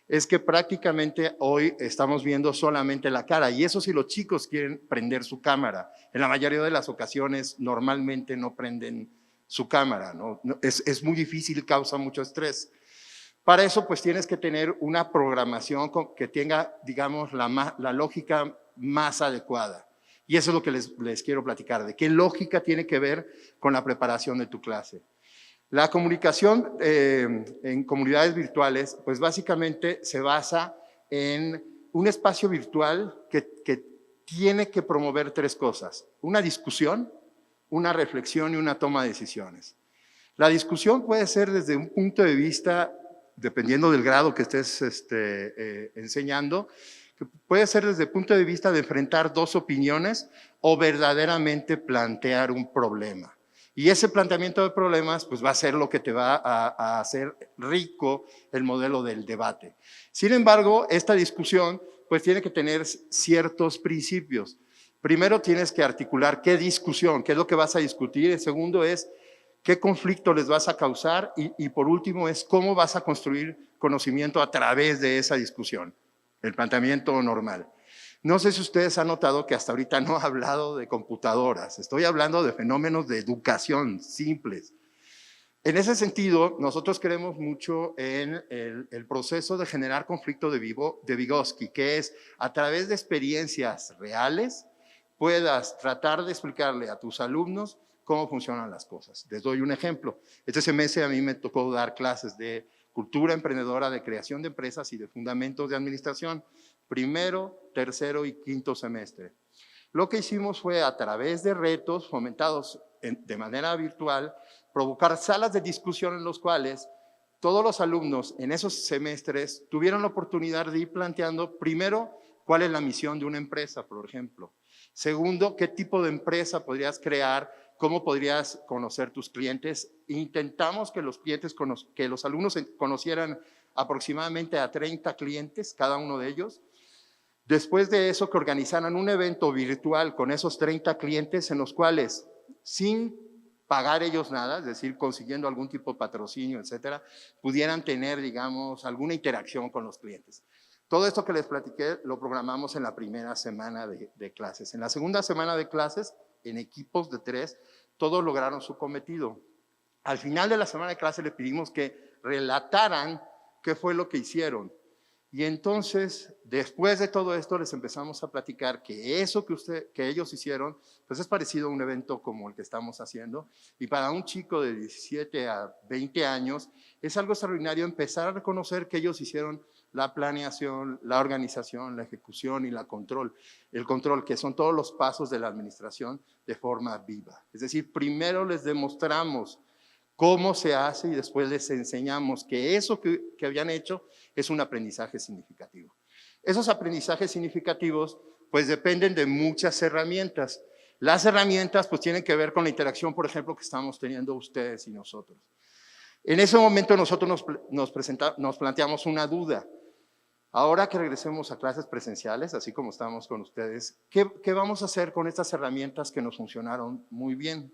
es que prácticamente hoy estamos viendo solamente la cara, y eso si los chicos quieren prender su cámara. En la mayoría de las ocasiones normalmente no prenden su cámara, ¿no? Es muy difícil, causa mucho estrés. Para eso, pues tienes que tener una programación que tenga, digamos, la lógica más adecuada. Y eso es lo que les quiero platicar, de qué lógica tiene que ver con la preparación de tu clase. La comunicación en comunidades virtuales, pues básicamente se basa en un espacio virtual que tiene que promover tres cosas: una discusión, una reflexión y una toma de decisiones. La discusión puede ser desde un punto de vista, dependiendo del grado que estés enseñando, que puede ser desde el punto de vista de enfrentar dos opiniones o verdaderamente plantear un problema. Y ese planteamiento de problemas pues va a ser lo que te va a hacer rico el modelo del debate. Sin embargo, esta discusión pues tiene que tener ciertos principios. Primero tienes que articular qué discusión, qué es lo que vas a discutir. El segundo es qué conflicto les vas a causar y por último es cómo vas a construir conocimiento a través de esa discusión, el planteamiento normal. No sé si ustedes han notado que hasta ahorita no he hablado de computadoras, estoy hablando de fenómenos de educación simples. En ese sentido, nosotros creemos mucho en el proceso de generar conflicto de Vygotsky, que es a través de experiencias reales puedas tratar de explicarle a tus alumnos cómo funcionan las cosas. Les doy un ejemplo. Este semestre a mí me tocó dar clases de cultura emprendedora, de creación de empresas y de fundamentos de administración, primero, tercero y quinto semestre. Lo que hicimos fue, a través de retos fomentados de manera virtual, provocar salas de discusión en los cuales todos los alumnos en esos semestres tuvieron la oportunidad de ir planteando, primero, cuál es la misión de una empresa, por ejemplo. Segundo, qué tipo de empresa podrías crear, cómo podrías conocer tus clientes. Intentamos que los alumnos conocieran aproximadamente a 30 clientes, cada uno de ellos. Después de eso, que organizaran un evento virtual con esos 30 clientes en los cuales, sin pagar ellos nada, es decir, consiguiendo algún tipo de patrocinio, etcétera, pudieran tener, digamos, alguna interacción con los clientes. Todo esto que les platiqué lo programamos en la primera semana de clases. En la segunda semana de clases, en equipos de 3, todos lograron su cometido. Al final de la semana de clases les pedimos que relataran qué fue lo que hicieron. Y entonces, después de todo esto, les empezamos a platicar que eso que ellos hicieron, pues es parecido a un evento como el que estamos haciendo. Y para un chico de 17 a 20 años, es algo extraordinario empezar a reconocer que ellos hicieron la planeación, la organización, la ejecución y el control, que son todos los pasos de la administración de forma viva. Es decir, primero les demostramos cómo se hace y después les enseñamos que eso que habían hecho es un aprendizaje significativo. Esos aprendizajes significativos pues dependen de muchas herramientas. Las herramientas pues tienen que ver con la interacción, por ejemplo, que estamos teniendo ustedes y nosotros. En ese momento nosotros nos planteamos una duda. Ahora que regresemos a clases presenciales, así como estamos con ustedes, ¿qué vamos a hacer con estas herramientas que nos funcionaron muy bien?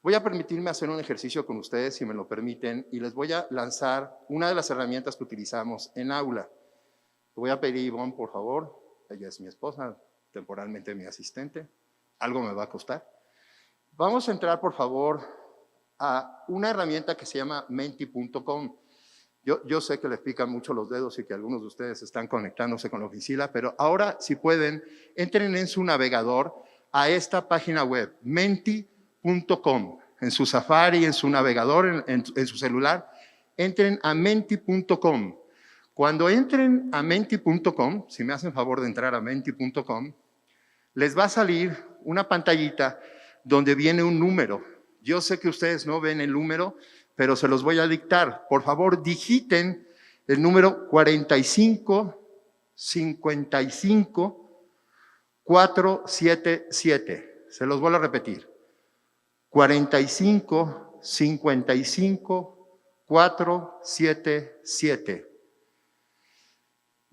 Voy a permitirme hacer un ejercicio con ustedes, si me lo permiten, y les voy a lanzar una de las herramientas que utilizamos en aula. Le voy a pedir a Ivonne, por favor, ella es mi esposa, temporalmente mi asistente, algo me va a costar. Vamos a entrar, por favor, a una herramienta que se llama menti.com. Yo sé que les pican mucho los dedos y que algunos de ustedes están conectándose con la oficina, pero ahora, si pueden, entren en su navegador a esta página web, menti.com, en su Safari, en su navegador, en su celular, entren a menti.com. Cuando entren a menti.com, si me hacen favor de entrar a menti.com, les va a salir una pantallita donde viene un número. Yo sé que ustedes no ven el número, pero se los voy a dictar. Por favor, digiten el número 45 55 477. Se los vuelvo a repetir. 45 55 477.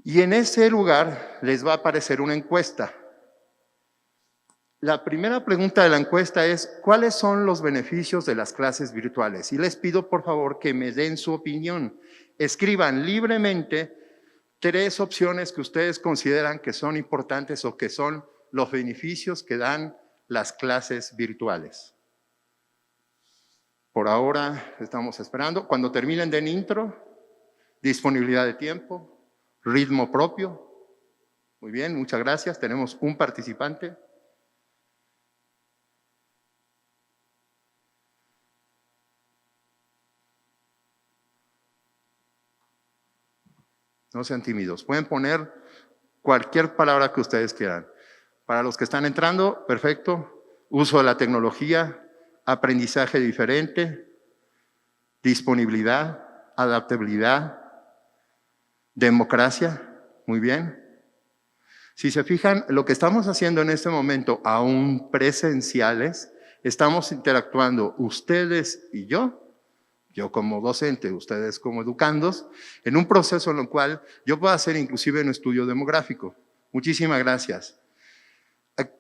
Y en ese lugar les va a aparecer una encuesta. La primera pregunta de la encuesta es, ¿cuáles son los beneficios de las clases virtuales? Y les pido, por favor, que me den su opinión. Escriban libremente 3 opciones que ustedes consideran que son importantes o que son los beneficios que dan las clases virtuales. Por ahora estamos esperando. Cuando terminen den intro Disponibilidad de tiempo, ritmo propio. Muy bien, muchas gracias. Tenemos un participante. No sean tímidos. Pueden poner cualquier palabra que ustedes quieran. Para los que están entrando, perfecto. Uso de la tecnología, aprendizaje diferente, disponibilidad, adaptabilidad, democracia. Muy bien. Si se fijan, lo que estamos haciendo en este momento, aún presenciales, estamos interactuando ustedes y yo como docente, ustedes como educandos, en un proceso en el cual yo puedo hacer inclusive un estudio demográfico. Muchísimas gracias.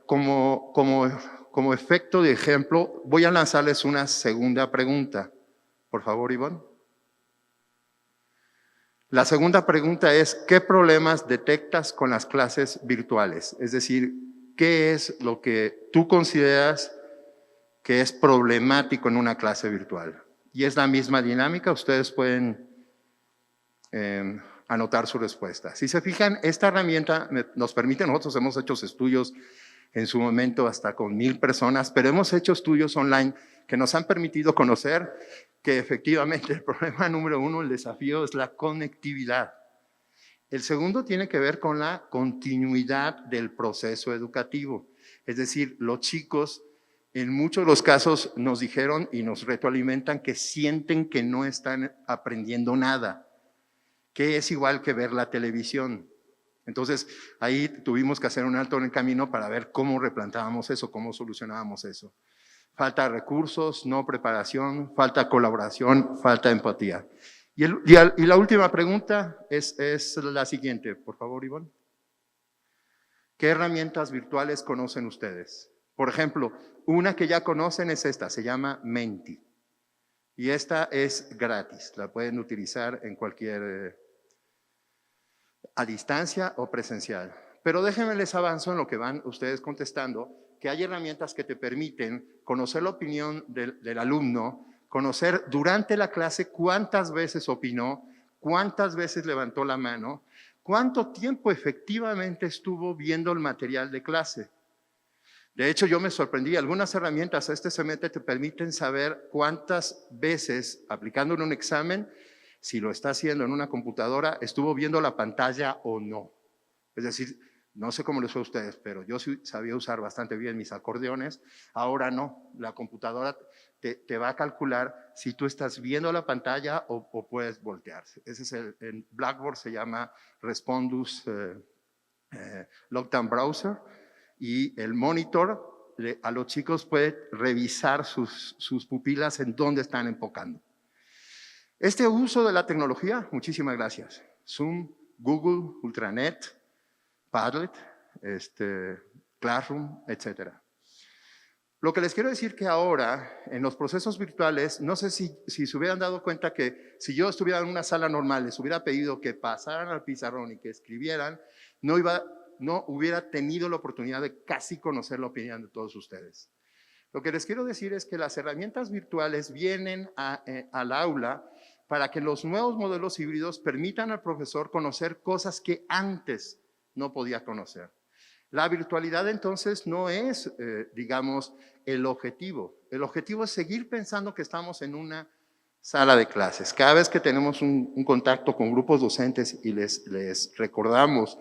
Como efecto de ejemplo, voy a lanzarles una segunda pregunta. Por favor, Ivonne. La segunda pregunta es, ¿qué problemas detectas con las clases virtuales? Es decir, ¿qué es lo que tú consideras que es problemático en una clase virtual? Y es la misma dinámica, ustedes pueden anotar su respuesta. Si se fijan, esta herramienta nos permite, nosotros hemos hecho estudios en su momento hasta con 1000 personas, pero hemos hecho estudios online que nos han permitido conocer que efectivamente el problema número uno, el desafío, es la conectividad. El segundo tiene que ver con la continuidad del proceso educativo. Es decir, los chicos en muchos de los casos nos dijeron y nos retroalimentan que sienten que no están aprendiendo nada, que es igual que ver la televisión. Entonces, ahí tuvimos que hacer un alto en el camino para ver cómo replantábamos eso, cómo solucionábamos eso. Falta de recursos, no preparación, falta de colaboración, falta de empatía. Y la última pregunta es la siguiente, por favor, Ivonne. ¿Qué herramientas virtuales conocen ustedes? Por ejemplo, una que ya conocen es esta, se llama Menti. Y esta es gratis, la pueden utilizar en cualquier, a distancia o presencial. Pero déjenme les avanzo en lo que van ustedes contestando, que hay herramientas que te permiten conocer la opinión del alumno, conocer durante la clase cuántas veces opinó, cuántas veces levantó la mano, cuánto tiempo efectivamente estuvo viendo el material de clase. De hecho, yo me sorprendí, algunas herramientas a este semestre te permiten saber cuántas veces, aplicando en un examen, si lo está haciendo en una computadora, estuvo viendo la pantalla o no. Es decir, no sé cómo les fue a ustedes, pero yo sí sabía usar bastante bien mis acordeones, ahora no, la computadora te va a calcular si tú estás viendo la pantalla o puedes voltearse. Ese es en Blackboard se llama Respondus Lockdown Browser. Y el monitor a los chicos puede revisar sus pupilas en dónde están enfocando. Este uso de la tecnología, muchísimas gracias. Zoom, Google, Ultranet, Padlet, Classroom, etc. Lo que les quiero decir que ahora, en los procesos virtuales, no sé si se hubieran dado cuenta que si yo estuviera en una sala normal, les hubiera pedido que pasaran al pizarrón y que escribieran, no hubiera tenido la oportunidad de casi conocer la opinión de todos ustedes. Lo que les quiero decir es que las herramientas virtuales vienen al aula para que los nuevos modelos híbridos permitan al profesor conocer cosas que antes no podía conocer. La virtualidad entonces no es, digamos, el objetivo. El objetivo es seguir pensando que estamos en una sala de clases. Cada vez que tenemos un contacto con grupos docentes y les recordamos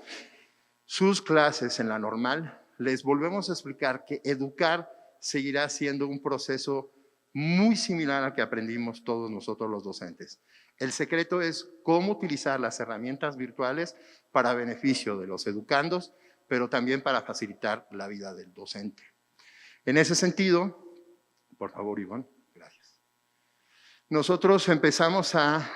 sus clases en la normal, les volvemos a explicar que educar seguirá siendo un proceso muy similar al que aprendimos todos nosotros los docentes. El secreto es cómo utilizar las herramientas virtuales para beneficio de los educandos, pero también para facilitar la vida del docente. En ese sentido, por favor, Ivonne, gracias. Nosotros empezamos a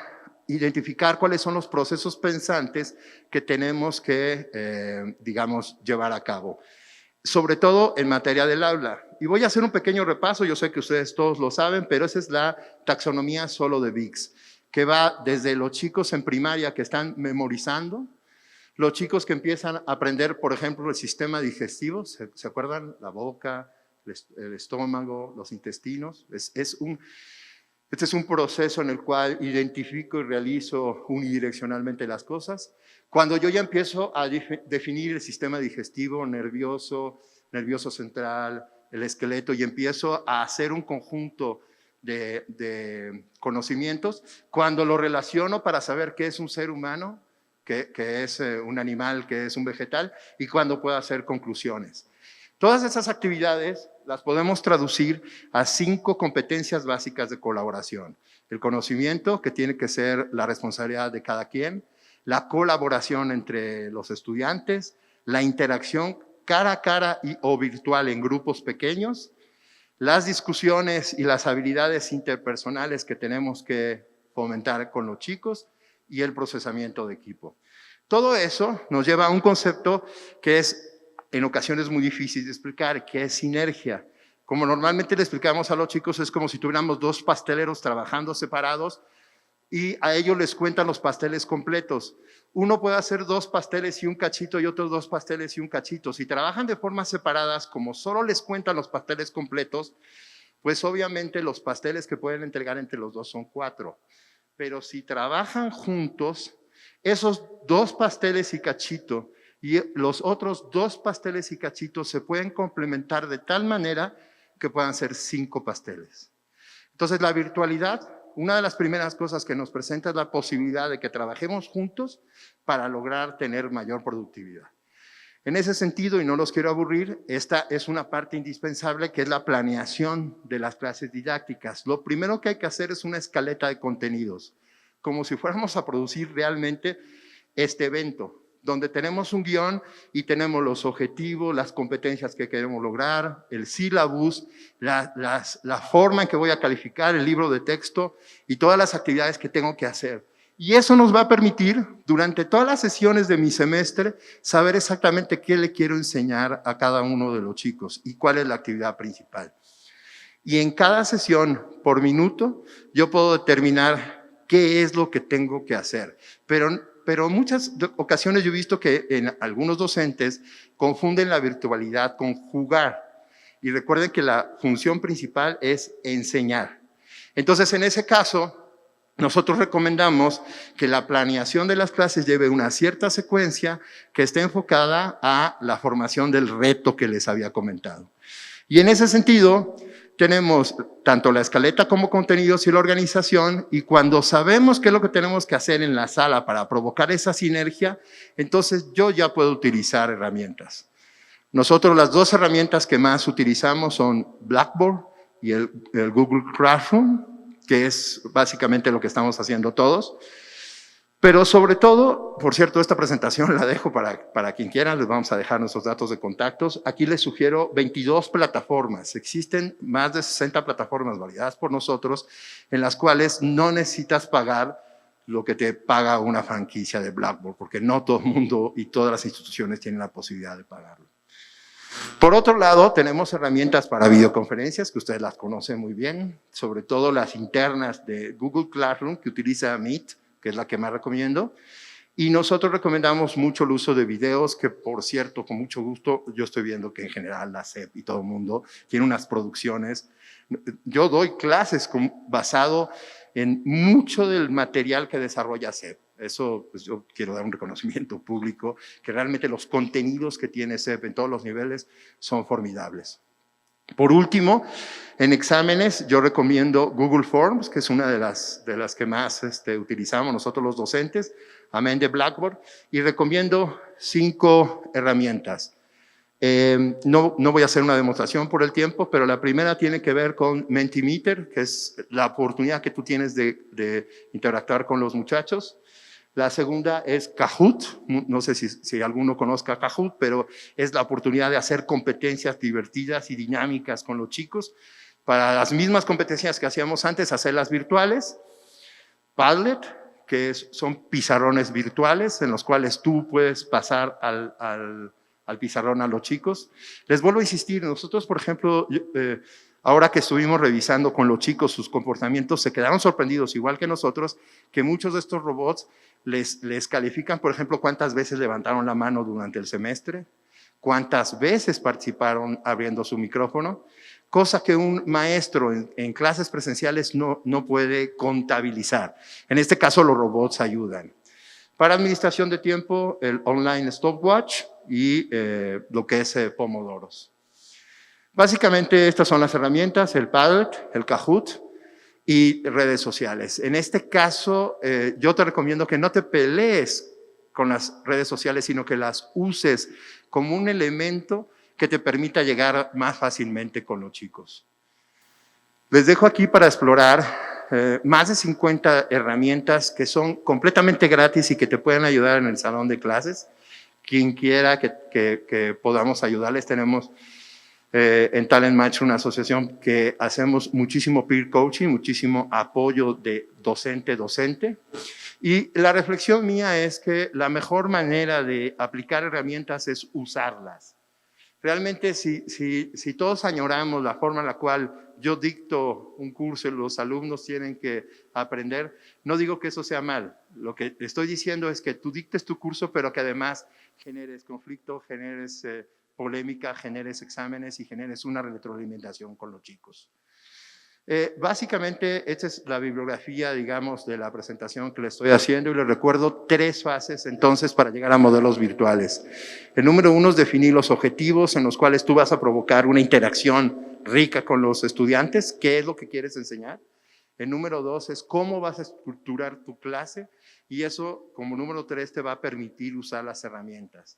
identificar cuáles son los procesos pensantes que tenemos que, digamos, llevar a cabo, sobre todo en materia del aula. Y voy a hacer un pequeño repaso, yo sé que ustedes todos lo saben, pero esa es la taxonomía solo de Biggs, que va desde los chicos en primaria que están memorizando, los chicos que empiezan a aprender, por ejemplo, el sistema digestivo, ¿se acuerdan? La boca, el estómago, los intestinos, es Este es un proceso en el cual identifico y realizo unidireccionalmente las cosas. Cuando yo ya empiezo a definir el sistema digestivo, nervioso central, el esqueleto, y empiezo a hacer un conjunto de conocimientos, cuando lo relaciono para saber qué es un ser humano, qué es un animal, qué es un vegetal, y cuando puedo hacer conclusiones. Todas esas actividades las podemos traducir a 5 competencias básicas de colaboración. El conocimiento, que tiene que ser la responsabilidad de cada quien, la colaboración entre los estudiantes, la interacción cara a cara o virtual en grupos pequeños, las discusiones y las habilidades interpersonales que tenemos que fomentar con los chicos y el procesamiento de equipo. Todo eso nos lleva a un concepto que es en ocasiones muy difícil de explicar, que es sinergia. Como normalmente le explicamos a los chicos, es como si tuviéramos 2 pasteleros trabajando separados y a ellos les cuentan los pasteles completos. Uno puede hacer 2 pasteles y un cachito y otros 2 pasteles y un cachito. Si trabajan de formas separadas, como solo les cuentan los pasteles completos, pues obviamente los pasteles que pueden entregar entre los 2 son 4. Pero si trabajan juntos, esos 2 pasteles y cachito y los otros 2 pasteles y cachitos se pueden complementar de tal manera que puedan ser 5 pasteles. Entonces, la virtualidad, una de las primeras cosas que nos presenta es la posibilidad de que trabajemos juntos para lograr tener mayor productividad. En ese sentido, y no los quiero aburrir, esta es una parte indispensable que es la planeación de las clases didácticas. Lo primero que hay que hacer es una escaleta de contenidos, como si fuéramos a producir realmente este evento, donde tenemos un guión y tenemos los objetivos, las competencias que queremos lograr, el sílabus, la forma en que voy a calificar, el libro de texto y todas las actividades que tengo que hacer. Y eso nos va a permitir, durante todas las sesiones de mi semestre, saber exactamente qué le quiero enseñar a cada uno de los chicos y cuál es la actividad principal. Y en cada sesión, por minuto, yo puedo determinar qué es lo que tengo que hacer. Pero en muchas ocasiones yo he visto que en algunos docentes confunden la virtualidad con jugar. Y recuerden que la función principal es enseñar. Entonces, en ese caso, nosotros recomendamos que la planeación de las clases lleve una cierta secuencia que esté enfocada a la formación del reto que les había comentado. Y en ese sentido, tenemos tanto la escaleta como contenidos y la organización, y cuando sabemos qué es lo que tenemos que hacer en la sala para provocar esa sinergia, entonces yo ya puedo utilizar herramientas. Nosotros las 2 herramientas que más utilizamos son Blackboard y el Google Classroom, que es básicamente lo que estamos haciendo todos. Pero sobre todo, por cierto, esta presentación la dejo para quien quiera, les vamos a dejar nuestros datos de contactos. Aquí les sugiero 22 plataformas. Existen más de 60 plataformas validadas por nosotros en las cuales no necesitas pagar lo que te paga una franquicia de Blackboard, porque no todo el mundo y todas las instituciones tienen la posibilidad de pagarlo. Por otro lado, tenemos herramientas para videoconferencias, que ustedes las conocen muy bien, sobre todo las internas de Google Classroom, que utiliza Meet, que es la que más recomiendo. Y nosotros recomendamos mucho el uso de videos, que por cierto, con mucho gusto, yo estoy viendo que en general la SEP y todo el mundo tiene unas producciones. Yo doy clases basado en mucho del material que desarrolla SEP. Eso, pues yo quiero dar un reconocimiento público, que realmente los contenidos que tiene SEP en todos los niveles son formidables. Por último, en exámenes yo recomiendo Google Forms, que es una de las que más utilizamos nosotros los docentes, amén de Blackboard, y recomiendo 5 herramientas. No voy a hacer una demostración por el tiempo, pero la primera tiene que ver con Mentimeter, que es la oportunidad que tú tienes de interactuar con los muchachos. La segunda es Kahoot, no sé si alguno conozca Kahoot, pero es la oportunidad de hacer competencias divertidas y dinámicas con los chicos, para las mismas competencias que hacíamos antes, hacerlas virtuales. Padlet, que son pizarrones virtuales en los cuales tú puedes pasar al pizarrón a los chicos. Les vuelvo a insistir, nosotros, por ejemplo, ahora que estuvimos revisando con los chicos sus comportamientos, se quedaron sorprendidos, igual que nosotros, que muchos de estos robots les califican, por ejemplo, cuántas veces levantaron la mano durante el semestre, cuántas veces participaron abriendo su micrófono, cosa que un maestro en clases presenciales no puede contabilizar. En este caso, los robots ayudan. Para administración de tiempo, el online stopwatch y lo que es Pomodoros. Básicamente, estas son las herramientas, el Padlet, el Kahoot y redes sociales. En este caso, yo te recomiendo que no te pelees con las redes sociales, sino que las uses como un elemento que te permita llegar más fácilmente con los chicos. Les dejo aquí para explorar más de 50 herramientas que son completamente gratis y que te pueden ayudar en el salón de clases. Quien quiera que podamos ayudarles, tenemos en Talent Match una asociación que hacemos muchísimo peer coaching, muchísimo apoyo de docente-docente. Y la reflexión mía es que la mejor manera de aplicar herramientas es usarlas. Realmente, si todos añoramos la forma en la cual yo dicto un curso y los alumnos tienen que aprender, no digo que eso sea mal. Lo que estoy diciendo es que tú dictes tu curso, pero que además generes conflicto, generes polémica, generes exámenes y generes una retroalimentación con los chicos. Básicamente, esta es la bibliografía, digamos, de la presentación que le estoy haciendo y les recuerdo 3 fases entonces para llegar a modelos virtuales. El número 1 es definir los objetivos en los cuales tú vas a provocar una interacción rica con los estudiantes, qué es lo que quieres enseñar. El número 2 es cómo vas a estructurar tu clase y eso, como número 3, te va a permitir usar las herramientas.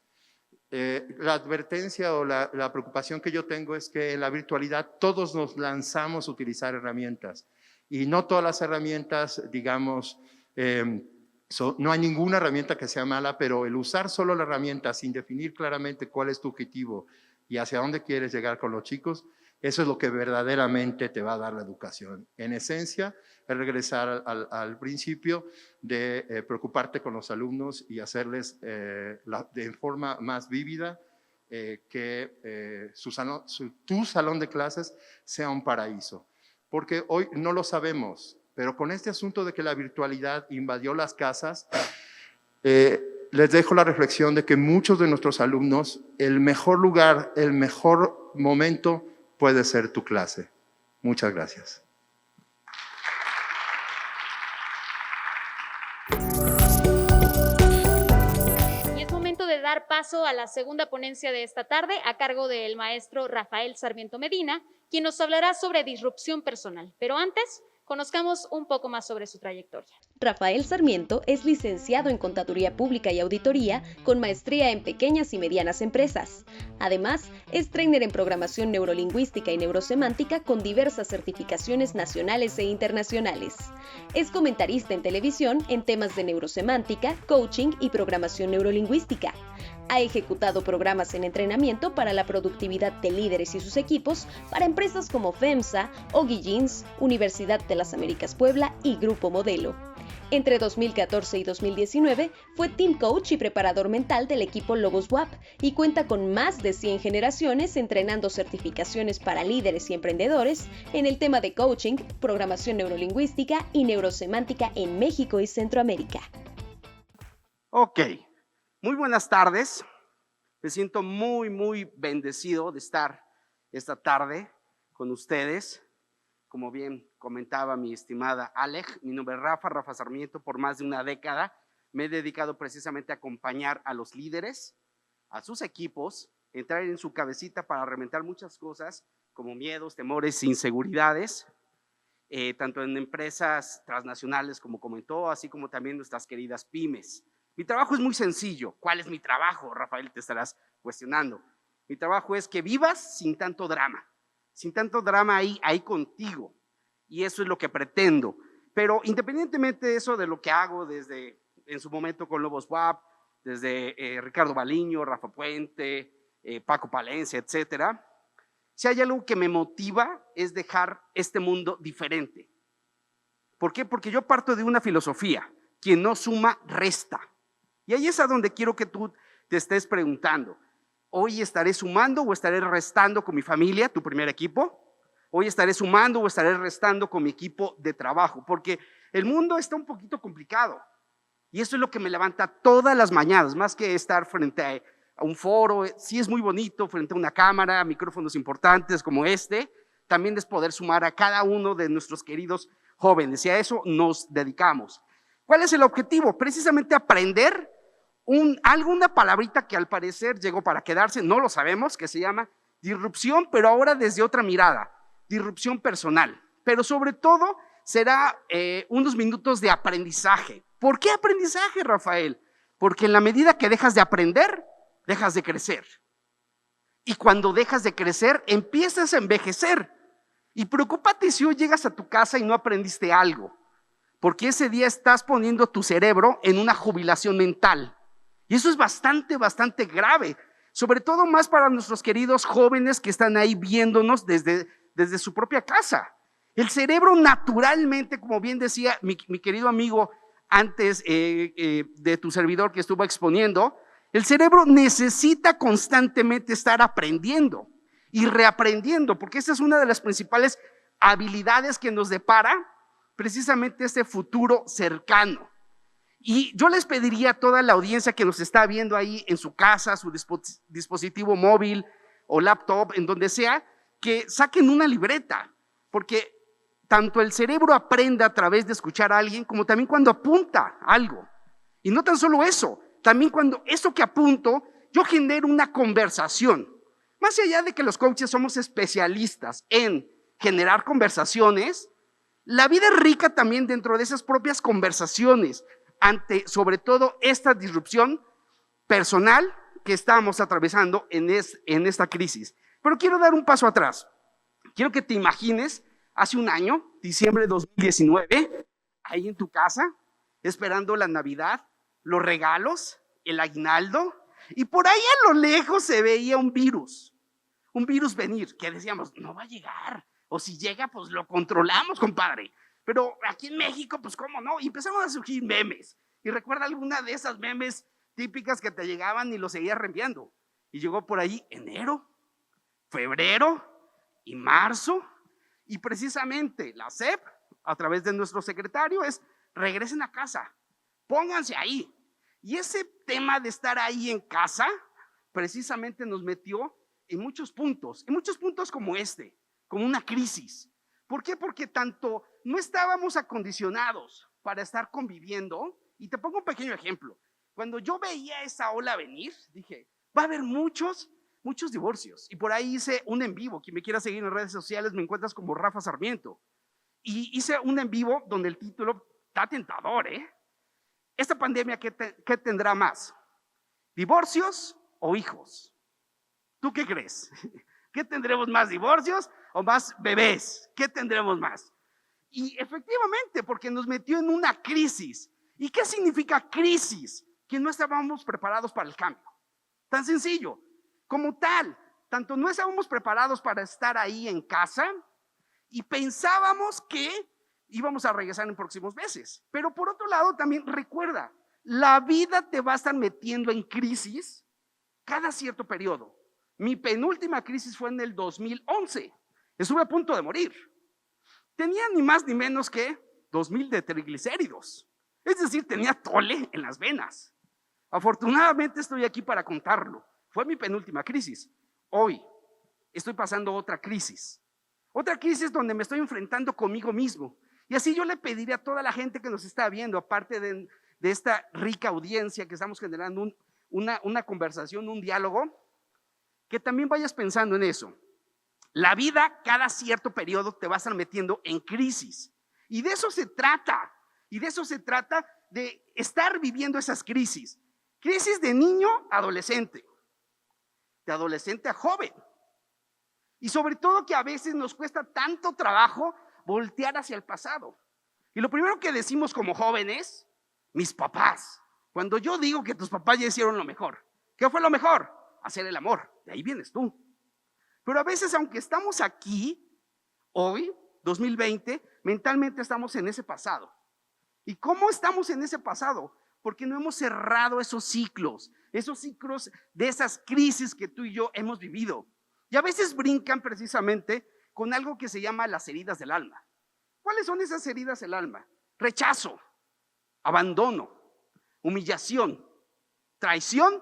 La advertencia o la preocupación que yo tengo es que en la virtualidad todos nos lanzamos a utilizar herramientas y no todas las herramientas, digamos, no hay ninguna herramienta que sea mala, pero el usar solo la herramienta sin definir claramente cuál es tu objetivo y hacia dónde quieres llegar con los chicos, eso es lo que verdaderamente te va a dar la educación. En esencia, es regresar al principio de preocuparte con los alumnos y hacerles de forma más vívida que tu salón de clases sea un paraíso. Porque hoy no lo sabemos, pero con este asunto de que la virtualidad invadió las casas, les dejo la reflexión de que muchos de nuestros alumnos, el mejor lugar, el mejor momento puede ser tu clase. Muchas gracias. Y es momento de dar paso a la segunda ponencia de esta tarde a cargo del maestro Rafael Sarmiento Medina, quien nos hablará sobre disrupción personal. Pero antes, conozcamos un poco más sobre su trayectoria. Rafael Sarmiento es licenciado en Contaduría Pública y Auditoría con maestría en Pequeñas y Medianas Empresas. Además, es trainer en Programación Neurolingüística y Neurosemántica con diversas certificaciones nacionales e internacionales. Es comentarista en televisión en temas de neurosemántica, coaching y programación neurolingüística. Ha ejecutado programas en entrenamiento para la productividad de líderes y sus equipos para empresas como FEMSA, Oggy Jeans, Universidad de las Américas Puebla y Grupo Modelo. Entre 2014 y 2019 fue Team Coach y preparador mental del equipo Logos WAP y cuenta con más de 100 generaciones entrenando certificaciones para líderes y emprendedores en el tema de coaching, programación neurolingüística y neurosemántica en México y Centroamérica. Ok, muy buenas tardes. Me siento muy bendecido de estar esta tarde con ustedes. Como bien comentaba mi estimada Alej, mi nombre es Rafa Sarmiento. Por más de una década me he dedicado precisamente a acompañar a los líderes, a sus equipos, entrar en su cabecita para reventar muchas cosas como miedos, temores, inseguridades, tanto en empresas transnacionales como comentó, así como también nuestras queridas pymes. Mi trabajo es muy sencillo. ¿Cuál es mi trabajo, Rafael? Te estarás cuestionando. Mi trabajo es que vivas sin tanto drama. Sin tanto drama ahí contigo, y eso es lo que pretendo. Pero independientemente de eso, de lo que hago desde en su momento con Lobos WAP, desde Ricardo Baliño, Rafa Puente, Paco Palencia, etcétera, si hay algo que me motiva es dejar este mundo diferente. ¿Por qué? Porque yo parto de una filosofía: quien no suma, resta. Y ahí es a donde quiero que tú te estés preguntando. ¿Hoy estaré sumando o estaré restando con mi familia, tu primer equipo? ¿Hoy estaré sumando o estaré restando con mi equipo de trabajo? Porque el mundo está un poquito complicado y eso es lo que me levanta todas las mañanas, más que estar frente a un foro, sí es muy bonito frente a una cámara, micrófonos importantes como este, también es poder sumar a cada uno de nuestros queridos jóvenes y a eso nos dedicamos. ¿Cuál es el objetivo? Precisamente aprender alguna palabrita que al parecer llegó para quedarse, no lo sabemos, que se llama disrupción, pero ahora desde otra mirada, disrupción personal. Pero sobre todo será unos minutos de aprendizaje. ¿Por qué aprendizaje, Rafael? Porque en la medida que dejas de aprender, dejas de crecer. Y cuando dejas de crecer, empiezas a envejecer. Y preocúpate si hoy llegas a tu casa y no aprendiste algo, porque ese día estás poniendo tu cerebro en una jubilación mental. Y eso es bastante grave, sobre todo más para nuestros queridos jóvenes que están ahí viéndonos desde su propia casa. El cerebro naturalmente, como bien decía mi querido amigo antes de tu servidor que estuvo exponiendo, el cerebro necesita constantemente estar aprendiendo y reaprendiendo, porque esa es una de las principales habilidades que nos depara precisamente este futuro cercano. Y yo les pediría a toda la audiencia que nos está viendo ahí en su casa, su dispositivo móvil o laptop, en donde sea, que saquen una libreta, porque tanto el cerebro aprende a través de escuchar a alguien, como también cuando apunta algo. Y no tan solo eso, también cuando eso que apunto, yo genero una conversación. Más allá de que los coaches somos especialistas en generar conversaciones, la vida es rica también dentro de esas propias conversaciones, ante sobre todo esta disrupción personal que estamos atravesando en esta crisis. Pero quiero dar un paso atrás. Quiero que te imagines hace un año, diciembre de 2019, ahí en tu casa, esperando la Navidad, los regalos, el aguinaldo, y por ahí a lo lejos se veía un virus venir, que decíamos, no va a llegar, o si llega, pues lo controlamos, compadre. Pero aquí en México, pues cómo no, y empezaron a surgir memes. Y recuerda alguna de esas memes típicas que te llegaban y lo seguías reenviando. Y llegó por ahí enero, febrero y marzo, y precisamente la SEP, a través de nuestro secretario, es regresen a casa, pónganse ahí. Y ese tema de estar ahí en casa, precisamente nos metió en muchos puntos como este, como una crisis. ¿Por qué? Porque tanto no estábamos acondicionados para estar conviviendo, y te pongo un pequeño ejemplo. Cuando yo veía esa ola venir, dije, va a haber muchos divorcios. Y por ahí hice un en vivo. Quien me quiera seguir en redes sociales me encuentras como Rafa Sarmiento. Y hice un en vivo donde el título está tentador, ¿eh? Esta pandemia, ¿qué tendrá más? ¿Divorcios o hijos? ¿Tú qué crees? ¿Qué tendremos más, divorcios o más bebés? ¿Qué tendremos más? Y efectivamente, porque nos metió en una crisis. ¿Y qué significa crisis? Que no estábamos preparados para el cambio. Tan sencillo. Como tal, tanto no estábamos preparados para estar ahí en casa y pensábamos que íbamos a regresar en próximos meses. Pero por otro lado, también recuerda, la vida te va a estar metiendo en crisis cada cierto periodo. Mi penúltima crisis fue en el 2011. Estuve a punto de morir. Tenía ni más ni menos que 2000 de triglicéridos. Es decir, tenía tole en las venas. Afortunadamente estoy aquí para contarlo. Fue mi penúltima crisis. Hoy estoy pasando otra crisis. Otra crisis donde me estoy enfrentando conmigo mismo. Y así yo le pediría a toda la gente que nos está viendo, aparte de esta rica audiencia que estamos generando una conversación, un diálogo, que también vayas pensando en eso. La vida, cada cierto periodo, te va a estar metiendo en crisis. Y de eso se trata. Y de eso se trata, de estar viviendo esas crisis. Crisis de niño a adolescente. De adolescente a joven. Y sobre todo que a veces nos cuesta tanto trabajo voltear hacia el pasado. Y lo primero que decimos como jóvenes, mis papás. Cuando yo digo que tus papás ya hicieron lo mejor. ¿Qué fue lo mejor? Hacer el amor. De ahí vienes tú. Pero a veces, aunque estamos aquí, hoy, 2020, mentalmente estamos en ese pasado. ¿Y cómo estamos en ese pasado? Porque no hemos cerrado esos ciclos de esas crisis que tú y yo hemos vivido. Y a veces brincan precisamente con algo que se llama las heridas del alma. ¿Cuáles son esas heridas del alma? Rechazo, abandono, humillación, traición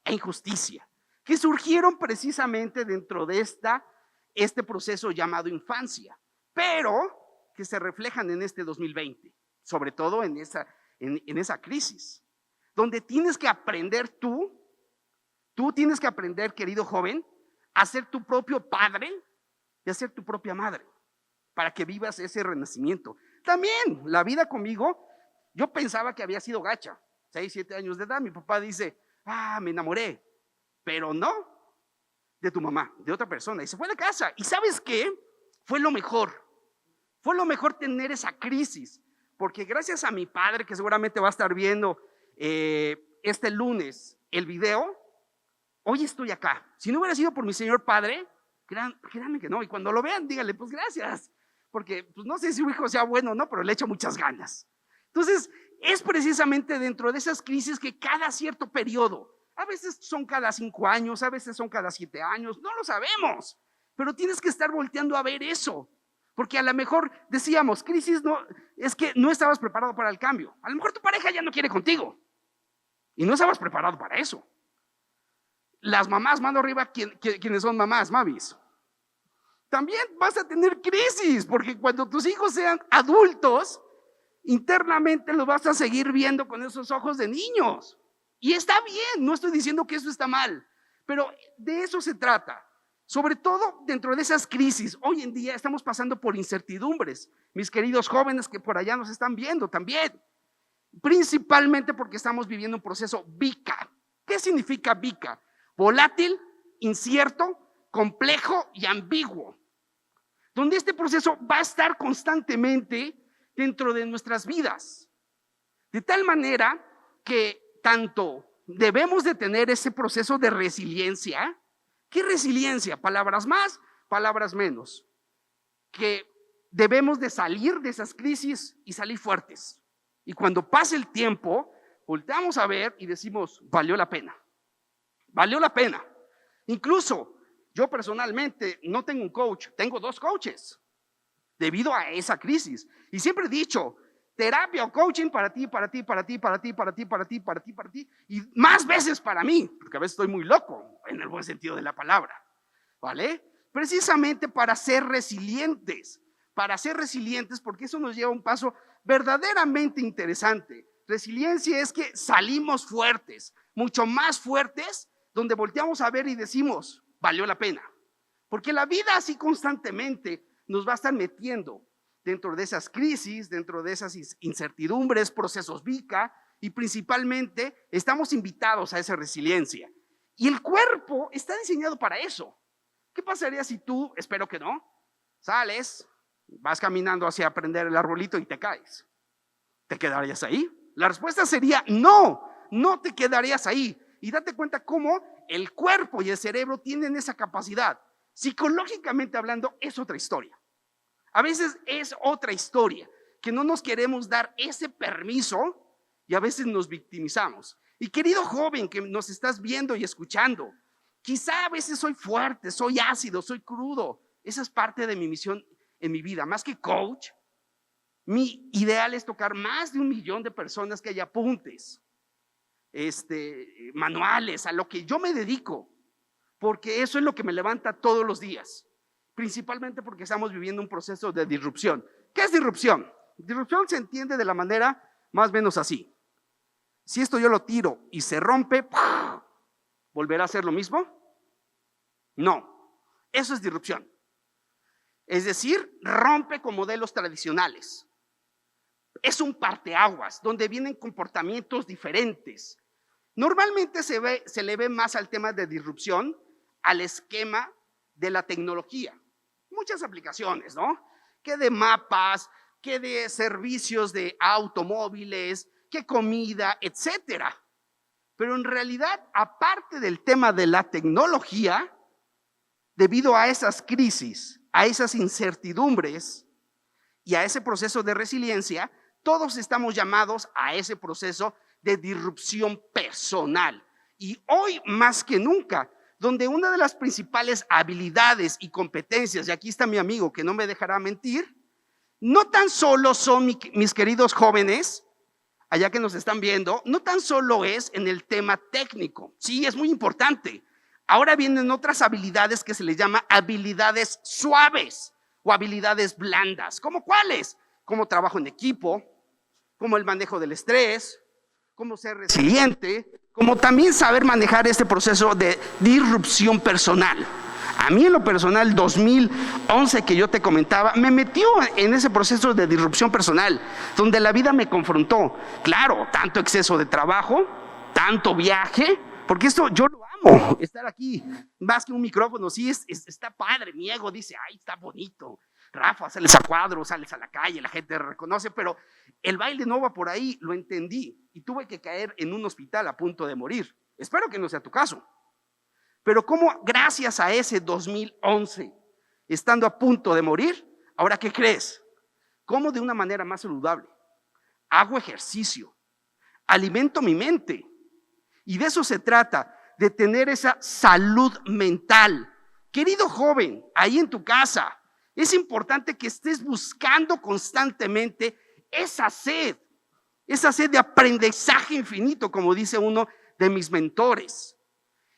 e injusticia, que surgieron precisamente dentro de este proceso llamado infancia, pero que se reflejan en este 2020, sobre todo en esa crisis, donde tienes que aprender tú tienes que aprender, querido joven, a ser tu propio padre y a ser tu propia madre, para que vivas ese renacimiento. También la vida conmigo, yo pensaba que había sido gacha, 6, 7 años de edad, mi papá dice, me enamoré, pero no de tu mamá, de otra persona, y se fue de casa. ¿Y sabes qué? Fue lo mejor tener esa crisis, porque gracias a mi padre, que seguramente va a estar viendo este lunes el video, hoy estoy acá. Si no hubiera sido por mi señor padre, créanme que no, y cuando lo vean, díganle, pues gracias, porque pues, no sé si su hijo sea bueno o no, pero le echo muchas ganas. Entonces, es precisamente dentro de esas crisis que cada cierto periodo, a veces son cada 5 años, a veces son cada 7 años, no lo sabemos, pero tienes que estar volteando a ver eso, porque a lo mejor decíamos, crisis no, es que no estabas preparado para el cambio, a lo mejor tu pareja ya no quiere contigo, y no estabas preparado para eso. Las mamás, mano arriba, quienes son mamás, mamis, también vas a tener crisis, porque cuando tus hijos sean adultos, internamente los vas a seguir viendo con esos ojos de niños. Y está bien, no estoy diciendo que eso está mal, pero de eso se trata. Sobre todo dentro de esas crisis, hoy en día estamos pasando por incertidumbres. Mis queridos jóvenes que por allá nos están viendo también, principalmente porque estamos viviendo un proceso VICA. ¿Qué significa VICA? Volátil, incierto, complejo y ambiguo, donde este proceso va a estar constantemente dentro de nuestras vidas, de tal manera que tanto debemos de tener ese proceso de resiliencia. ¿Qué resiliencia? Palabras más, palabras menos, que debemos de salir de esas crisis y salir fuertes, y cuando pase el tiempo volteamos a ver y decimos, valió la pena. Valió la pena. Incluso yo personalmente no tengo un coach, tengo 2 coaches debido a esa crisis. Y siempre he dicho, terapia o coaching para ti, para ti, para ti, para ti, para ti, para ti, para ti, para ti, y más veces para mí, porque a veces estoy muy loco, en el buen sentido de la palabra, ¿vale? Precisamente para ser resilientes, porque eso nos lleva a un paso verdaderamente interesante. Resiliencia es que salimos fuertes, mucho más fuertes, donde volteamos a ver y decimos, valió la pena. Porque la vida así constantemente nos va a estar metiendo dentro de esas crisis, dentro de esas incertidumbres, procesos VICA, y principalmente estamos invitados a esa resiliencia. Y el cuerpo está diseñado para eso. ¿Qué pasaría si tú, espero que no, sales, vas caminando hacia aprender el arbolito y te caes? ¿Te quedarías ahí? La respuesta sería no, no te quedarías ahí. Y date cuenta cómo el cuerpo y el cerebro tienen esa capacidad. Psicológicamente hablando, es otra historia. A veces es otra historia, que no nos queremos dar ese permiso y a veces nos victimizamos. Y querido joven que nos estás viendo y escuchando, quizá a veces soy fuerte, soy ácido, soy crudo. Esa es parte de mi misión en mi vida. Más que coach, mi ideal es tocar más de 1 millón de personas, que haya apuntes, manuales, a lo que yo me dedico, porque eso es lo que me levanta todos los días, principalmente porque estamos viviendo un proceso de disrupción. ¿Qué es disrupción? Disrupción se entiende de la manera más o menos así. Si esto yo lo tiro y se rompe, ¿volverá a ser lo mismo? No, eso es disrupción. Es decir, rompe con modelos tradicionales. Es un parteaguas donde vienen comportamientos diferentes. Normalmente se le ve más al tema de disrupción al esquema de la tecnología. Muchas aplicaciones, ¿no? Que de mapas, que de servicios de automóviles, que comida, etcétera. Pero en realidad, aparte del tema de la tecnología, debido a esas crisis, a esas incertidumbres y a ese proceso de resiliencia, todos estamos llamados a ese proceso de disrupción personal. Y hoy más que nunca, donde una de las principales habilidades y competencias, y aquí está mi amigo que no me dejará mentir, no tan solo son mis queridos jóvenes allá que nos están viendo, no tan solo es en el tema técnico, sí, es muy importante. Ahora vienen otras habilidades que se les llama habilidades suaves o habilidades blandas. ¿Cómo cuáles? Como trabajo en equipo, como el manejo del estrés, como ser resiliente, como también saber manejar este proceso de disrupción personal. A mí en lo personal, 2011 que yo te comentaba, me metió en ese proceso de disrupción personal, donde la vida me confrontó. Claro, tanto exceso de trabajo, tanto viaje, porque esto yo lo amo, estar aquí, más que un micrófono, sí, está padre. Mi ego dice, ay, está bonito. Rafa, sales a cuadros, sales a la calle, la gente te reconoce, pero el baile no va por ahí, lo entendí, y tuve que caer en un hospital a punto de morir. Espero que no sea tu caso. Pero cómo gracias a ese 2011, estando a punto de morir, ahora ¿qué crees? Cómo de una manera más saludable, hago ejercicio, alimento mi mente, y de eso se trata, de tener esa salud mental. Querido joven, ahí en tu casa, es importante que estés buscando constantemente esa sed de aprendizaje infinito, como dice uno de mis mentores.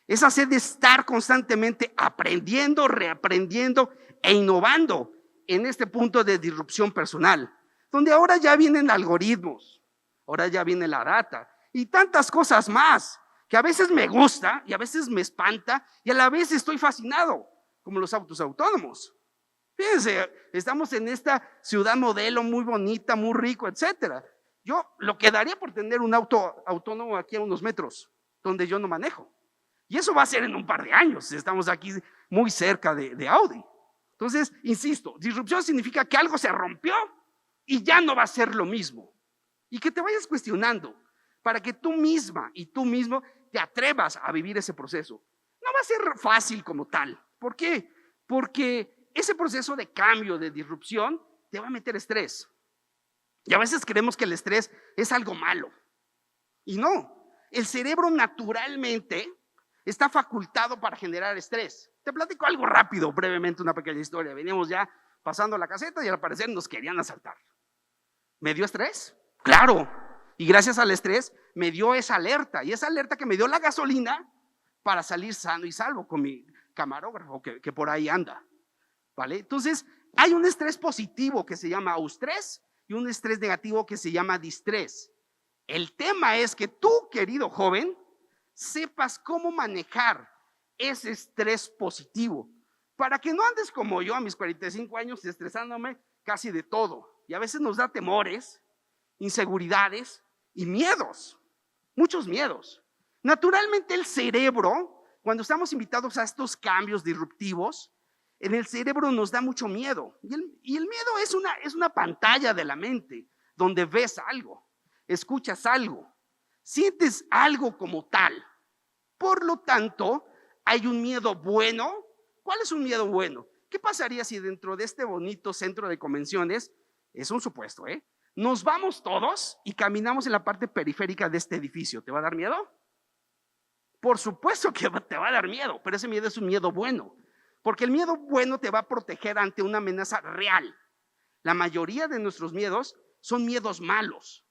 Esa sed de estar constantemente aprendiendo, reaprendiendo e innovando en este punto de disrupción personal, donde ahora ya vienen algoritmos, ahora ya viene la data y tantas cosas más que a veces me gusta y a veces me espanta y a la vez estoy fascinado, como los autos autónomos. Fíjense, estamos en esta ciudad modelo muy bonita, muy rico, etcétera. Yo lo que daría por tener un auto autónomo aquí a unos metros, donde yo no manejo. Y eso va a ser en un par de años, estamos aquí muy cerca de Audi. Entonces, insisto, disrupción significa que algo se rompió y ya no va a ser lo mismo. Y que te vayas cuestionando para que tú misma y tú mismo te atrevas a vivir ese proceso. No va a ser fácil como tal. ¿Por qué? Porque ese proceso de cambio, de disrupción, te va a meter estrés. Y a veces creemos que el estrés es algo malo. Y no, el cerebro naturalmente está facultado para generar estrés. Te platico algo rápido, brevemente, una pequeña historia. Veníamos ya pasando la caseta y al parecer nos querían asaltar. ¿Me dio estrés? Claro. Y gracias al estrés me dio esa alerta. Y esa alerta que me dio la gasolina para salir sano y salvo con mi camarógrafo que por ahí anda. ¿Vale? Entonces, hay un estrés positivo que se llama eustrés y un estrés negativo que se llama distrés. El tema es que tú, querido joven, sepas cómo manejar ese estrés positivo para que no andes como yo a mis 45 años estresándome casi de todo. Y a veces nos da temores, inseguridades y miedos, muchos miedos. Naturalmente el cerebro, cuando estamos invitados a estos cambios disruptivos, en el cerebro nos da mucho miedo. Y el miedo es una pantalla de la mente donde ves algo, escuchas algo, sientes algo como tal. Por lo tanto, hay un miedo bueno. ¿Cuál es un miedo bueno? ¿Qué pasaría si dentro de este bonito centro de convenciones, es un supuesto, nos vamos todos y caminamos en la parte periférica de este edificio? ¿Te va a dar miedo? Por supuesto que te va a dar miedo, pero ese miedo es un miedo bueno, porque el miedo bueno te va a proteger ante una amenaza real. La mayoría de nuestros miedos son miedos malos.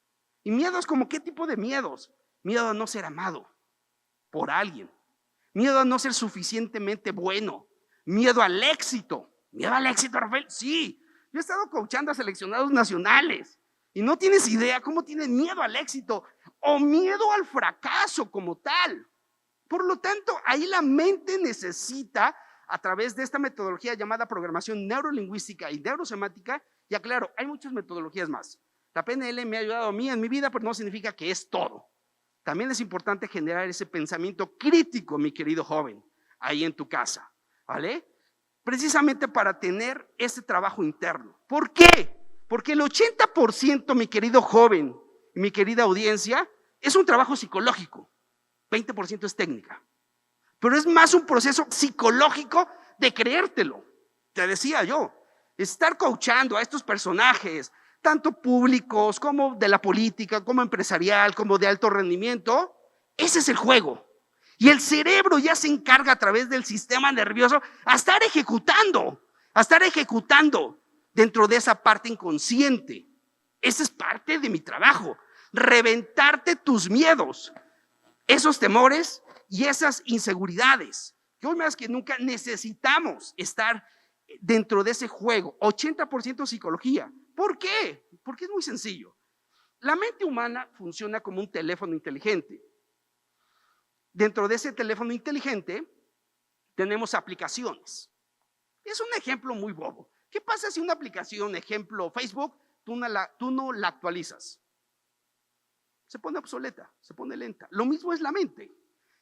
¿Y miedos como qué tipo de miedos? Miedo a no ser amado por alguien, miedo a no ser suficientemente bueno, miedo al éxito. ¿Miedo al éxito, Rafael? Sí, yo he estado coachando a seleccionados nacionales y no tienes idea cómo tienen miedo al éxito o miedo al fracaso como tal. Por lo tanto, ahí la mente necesita, a través de esta metodología llamada programación neurolingüística y neurosemática, y aclaro, hay muchas metodologías más. La PNL me ha ayudado a mí en mi vida, pero no significa que es todo. También es importante generar ese pensamiento crítico, mi querido joven, ahí en tu casa, ¿vale? Precisamente para tener ese trabajo interno. ¿Por qué? Porque el 80%, mi querido joven y mi querida audiencia, es un trabajo psicológico, 20% es técnica, pero es más un proceso psicológico de creértelo. Te decía yo, estar coachando a estos personajes, tanto públicos como de la política, como empresarial, como de alto rendimiento, ese es el juego. Y el cerebro ya se encarga a través del sistema nervioso a estar ejecutando dentro de esa parte inconsciente. Esa es parte de mi trabajo. reventarte tus miedos, esos temores y esas inseguridades, que hoy más que nunca necesitamos estar dentro de ese juego. 80% psicología. ¿Por qué? Porque es muy sencillo. La mente humana funciona como un teléfono inteligente. Dentro de ese teléfono inteligente tenemos aplicaciones. Es un ejemplo muy bobo. ¿Qué pasa si una aplicación, ejemplo Facebook, tú no la actualizas? Se pone obsoleta, se pone lenta. Lo mismo es la mente.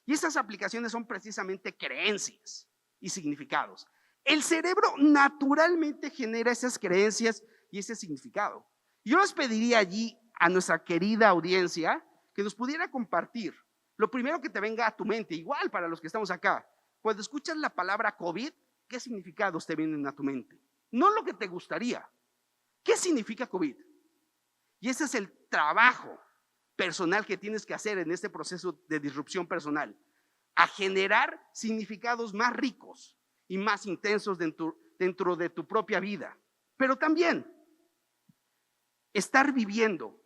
Y esas aplicaciones son precisamente creencias y significados. El cerebro naturalmente genera esas creencias y ese significado. Yo les pediría allí a nuestra querida audiencia que nos pudiera compartir lo primero que te venga a tu mente, igual para los que estamos acá. Cuando escuchas la palabra COVID, ¿qué significados te vienen a tu mente? No lo que te gustaría. ¿Qué significa COVID? Y ese es el trabajo personal que tienes que hacer en este proceso de disrupción personal, a generar significados más ricos y más intensos dentro de tu propia vida. Pero también estar viviendo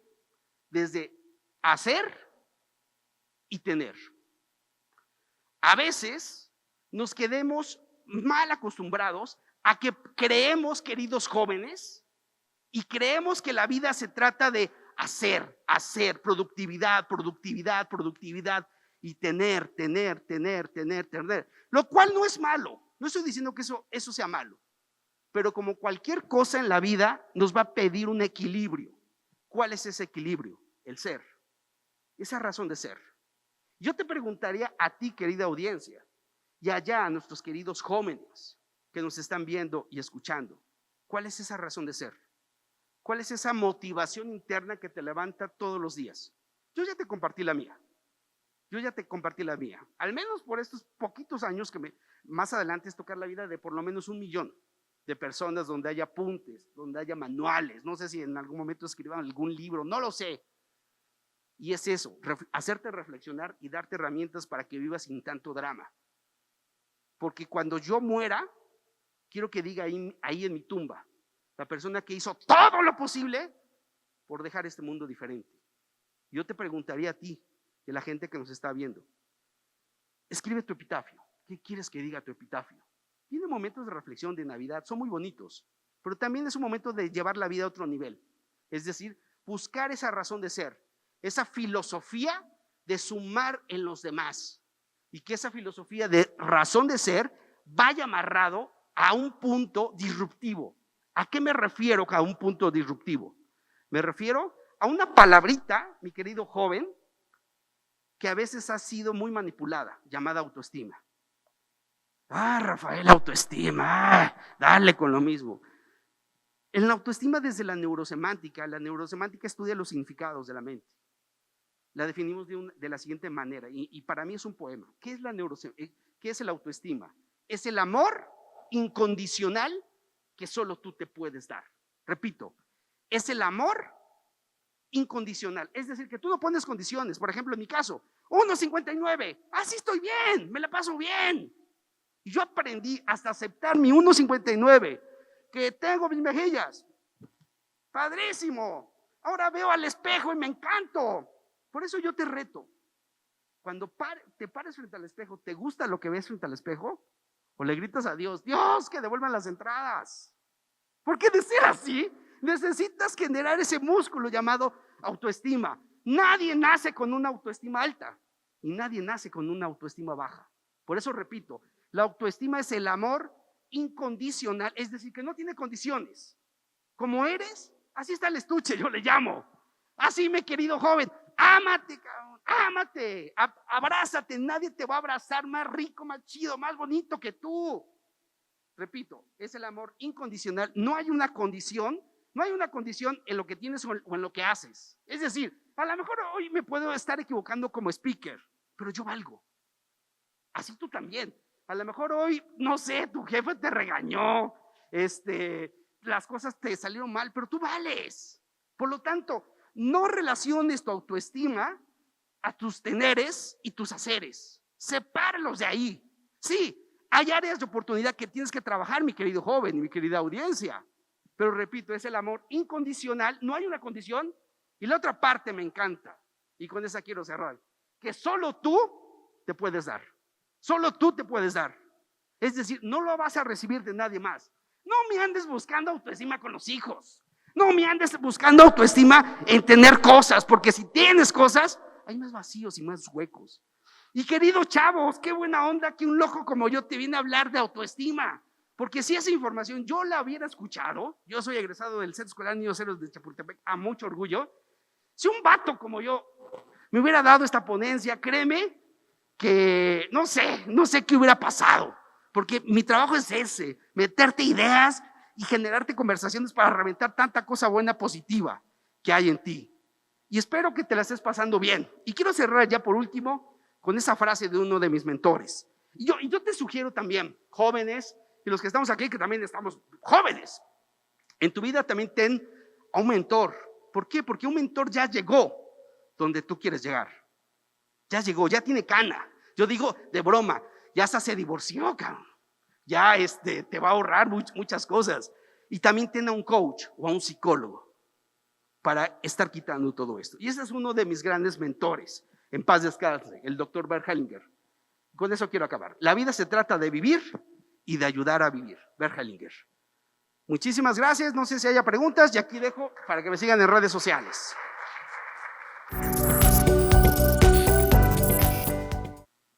desde hacer y tener. A veces nos quedemos mal acostumbrados a que creemos, queridos jóvenes, y creemos que la vida se trata de hacer, productividad, y tener, lo cual no es malo. No estoy diciendo que eso sea malo, pero como cualquier cosa en la vida nos va a pedir un equilibrio. ¿Cuál es ese equilibrio? El ser, esa razón de ser. Yo te preguntaría a ti, querida audiencia, y allá a nuestros queridos jóvenes que nos están viendo y escuchando, ¿cuál es esa razón de ser? ¿Cuál es esa motivación interna que te levanta todos los días? Yo ya te compartí la mía. Al menos por estos poquitos años que más adelante es tocar la vida de por lo menos 1 millón de personas, donde haya apuntes, donde haya manuales. No sé si en algún momento escriban algún libro, no lo sé. Y es eso, hacerte reflexionar y darte herramientas para que vivas sin tanto drama. Porque cuando yo muera, quiero que diga ahí en mi tumba, la persona que hizo todo lo posible por dejar este mundo diferente. Yo te preguntaría a ti, y a la gente que nos está viendo, escribe tu epitafio. ¿Qué quieres que diga tu epitafio? Tiene momentos de reflexión de Navidad, son muy bonitos, pero también es un momento de llevar la vida a otro nivel. Es decir, buscar esa razón de ser, esa filosofía de sumar en los demás, y que esa filosofía de razón de ser vaya amarrado a un punto disruptivo. ¿A qué me refiero a un punto disruptivo? Me refiero a una palabrita, mi querido joven, que a veces ha sido muy manipulada, llamada autoestima. Rafael, autoestima, dale con lo mismo. En la autoestima, desde la neurosemántica estudia los significados de la mente. La definimos de la siguiente manera, y para mí es un poema. ¿Qué es el autoestima? Es el amor incondicional que solo tú te puedes dar. Repito, es el amor incondicional. Es decir, que tú no pones condiciones. Por ejemplo, en mi caso, 1.59, así estoy bien, me la paso bien. Y yo aprendí hasta aceptar mi 1.59, que tengo mis mejillas. Padrísimo. Ahora veo al espejo y me encanto. Por eso yo te reto. Cuando te pares frente al espejo, ¿te gusta lo que ves frente al espejo? ¿O le gritas a Dios, Dios, que devuelvan las entradas? Porque de ser así, necesitas generar ese músculo llamado autoestima. Nadie nace con una autoestima alta y nadie nace con una autoestima baja. Por eso repito, la autoestima es el amor incondicional, es decir, que no tiene condiciones. Como eres, así está el estuche, yo le llamo. Así, mi querido joven, ámate, cabrón, ámate, abrázate. Nadie te va a abrazar más rico, más chido, más bonito que tú. Repito, es el amor incondicional. No hay una condición en lo que tienes o en lo que haces. Es decir, a lo mejor hoy me puedo estar equivocando como speaker, pero yo valgo. Así tú también. A lo mejor hoy, no sé, tu jefe te regañó, las cosas te salieron mal, pero tú vales. Por lo tanto, no relaciones tu autoestima a tus teneres y tus haceres. Sepáralos de ahí. Sí, hay áreas de oportunidad que tienes que trabajar, mi querido joven y mi querida audiencia. Pero repito, es el amor incondicional, no hay una condición, Y la otra parte me encanta, y con esa quiero cerrar, que solo tú te puedes dar. Solo tú te puedes dar. Es decir, no lo vas a recibir de nadie más. No me andes buscando autoestima con los hijos. No me andes buscando autoestima en tener cosas, porque si tienes cosas, hay más vacíos y más huecos. Y queridos chavos, qué buena onda que un loco como yo te viene a hablar de autoestima. Porque si esa información yo la hubiera escuchado, yo soy egresado del Centro Escolar Niños Héroes de Chapultepec, a mucho orgullo. Si un vato como yo me hubiera dado esta ponencia, créeme que no sé qué hubiera pasado. Porque mi trabajo es ese, meterte ideas y generarte conversaciones para reventar tanta cosa buena, positiva que hay en ti. Y espero que te la estés pasando bien. Y quiero cerrar ya por último con esa frase de uno de mis mentores. Y yo te sugiero también, jóvenes, y los que estamos aquí, que también estamos jóvenes, en tu vida también ten a un mentor. ¿Por qué? Porque un mentor ya llegó donde tú quieres llegar. Ya llegó, ya tiene cana. Yo digo de broma, ya hasta se divorció, cabrón. Ya te va a ahorrar muchas cosas. Y también ten a un coach o a un psicólogo para estar quitando todo esto. Y ese es uno de mis grandes mentores, en paz descanse, el doctor Bert Hellinger. Con eso quiero acabar. La vida se trata de vivir y de ayudar a vivir. Bert Hellinger. Muchísimas gracias. No sé si haya preguntas y aquí dejo para que me sigan en redes sociales.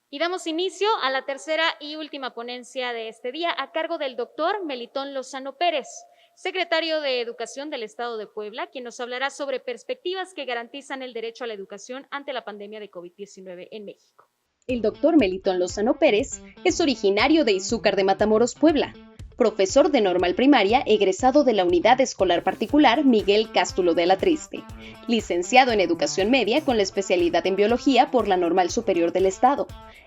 Y damos inicio a la tercera y última ponencia de este día a cargo del doctor Melitón Lozano Pérez, secretario de Educación del Estado de Puebla, quien nos hablará sobre perspectivas que garantizan el derecho a la educación ante la pandemia de COVID-19 en México. El doctor Melitón Lozano Pérez es originario de Izúcar de Matamoros, Puebla, profesor de normal primaria egresado de la Unidad Escolar Particular Miguel Cástulo de la Triste, licenciado en Educación Media con la especialidad en Biología por la Normal Superior del Estado,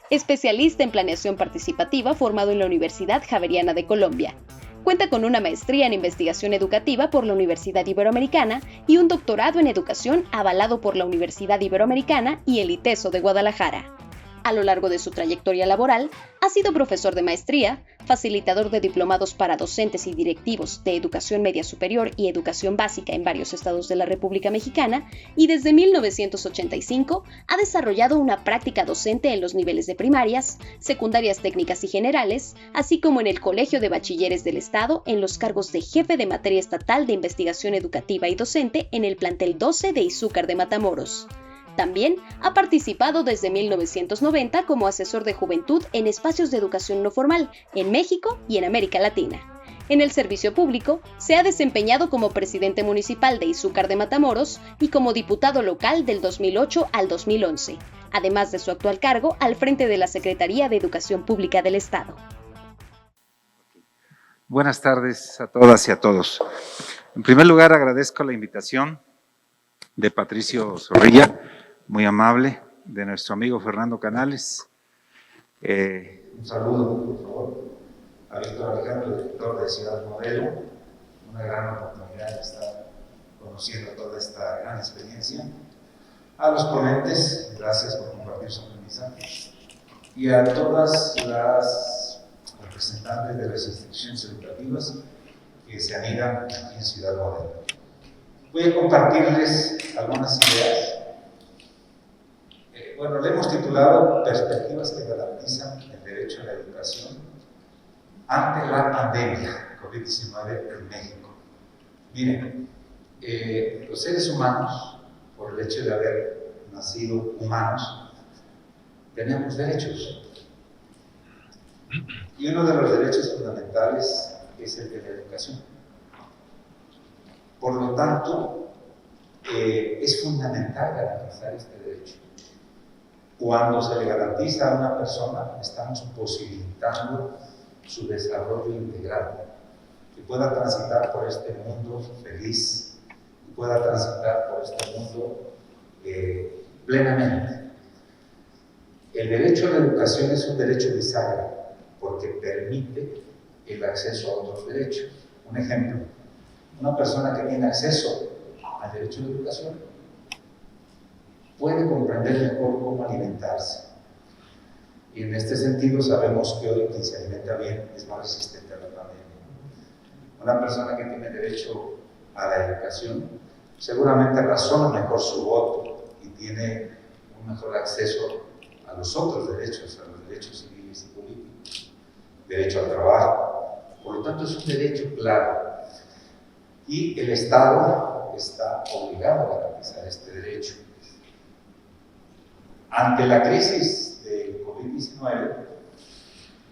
especialista en Planeación Participativa formado en la Universidad Javeriana de Colombia. Cuenta con una maestría en Investigación Educativa por la Universidad Iberoamericana y un doctorado en Educación avalado por la Universidad Iberoamericana y el ITESO de Guadalajara. A lo largo de su trayectoria laboral, ha sido profesor de maestría, facilitador de diplomados para docentes y directivos de educación media superior y educación básica en varios estados de la República Mexicana y desde 1985 ha desarrollado una práctica docente en los niveles de primarias, secundarias técnicas y generales, así como en el Colegio de Bachilleres del Estado en los cargos de jefe de materia estatal de investigación educativa y docente en el plantel 12 de Izúcar de Matamoros. También ha participado desde 1990 como asesor de juventud en espacios de educación no formal en México y en América Latina. En el servicio público, se ha desempeñado como presidente municipal de Izúcar de Matamoros y como diputado local del 2008 al 2011, además de su actual cargo al frente de la Secretaría de Educación Pública del Estado. Buenas tardes a todas y a todos. En primer lugar, agradezco la invitación de Patricio Zorrilla, muy amable, de nuestro amigo Fernando Canales. Un saludo, por favor, a Víctor Alejandro, director de Ciudad Modelo. Una gran oportunidad de estar conociendo toda esta gran experiencia. A los ponentes, gracias por compartir su aprendizaje. Y a todas las representantes de las instituciones educativas que se anidan aquí en Ciudad Modelo. Voy a compartirles algunas ideas. Bueno, le hemos titulado Perspectivas que garantizan el derecho a la educación ante la pandemia COVID-19 en México. Miren, los seres humanos, por el hecho de haber nacido humanos, tenemos derechos. Y uno de los derechos fundamentales es el de la educación. Por lo tanto, es fundamental garantizar este derecho. Cuando se le garantiza a una persona, estamos posibilitando su desarrollo integral, que pueda transitar por este mundo feliz, y pueda transitar por este mundo plenamente. El derecho a la educación es un derecho bisagra, porque permite el acceso a otros derechos. Un ejemplo, una persona que tiene acceso al derecho a la educación puede comprender mejor cómo alimentarse. Y en este sentido sabemos que hoy quien se alimenta bien es más resistente a la pandemia. Una persona que tiene derecho a la educación seguramente razona mejor su voto y tiene un mejor acceso a los otros derechos, a los derechos civiles y políticos, derecho al trabajo. Por lo tanto, es un derecho claro y el Estado está obligado a garantizar este derecho. Ante la crisis del COVID-19,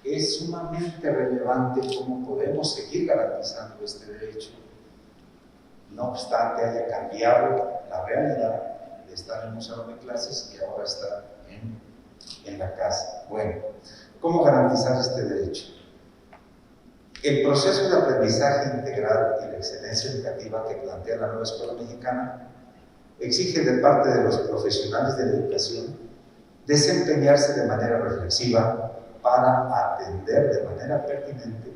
es sumamente relevante cómo podemos seguir garantizando este derecho. No obstante, haya cambiado la realidad de estar en un salón de clases y ahora estar en la casa. Bueno, ¿cómo garantizar este derecho? El proceso de aprendizaje integral y la excelencia educativa que plantea la nueva escuela mexicana exige de parte de los profesionales de la educación desempeñarse de manera reflexiva para atender de manera pertinente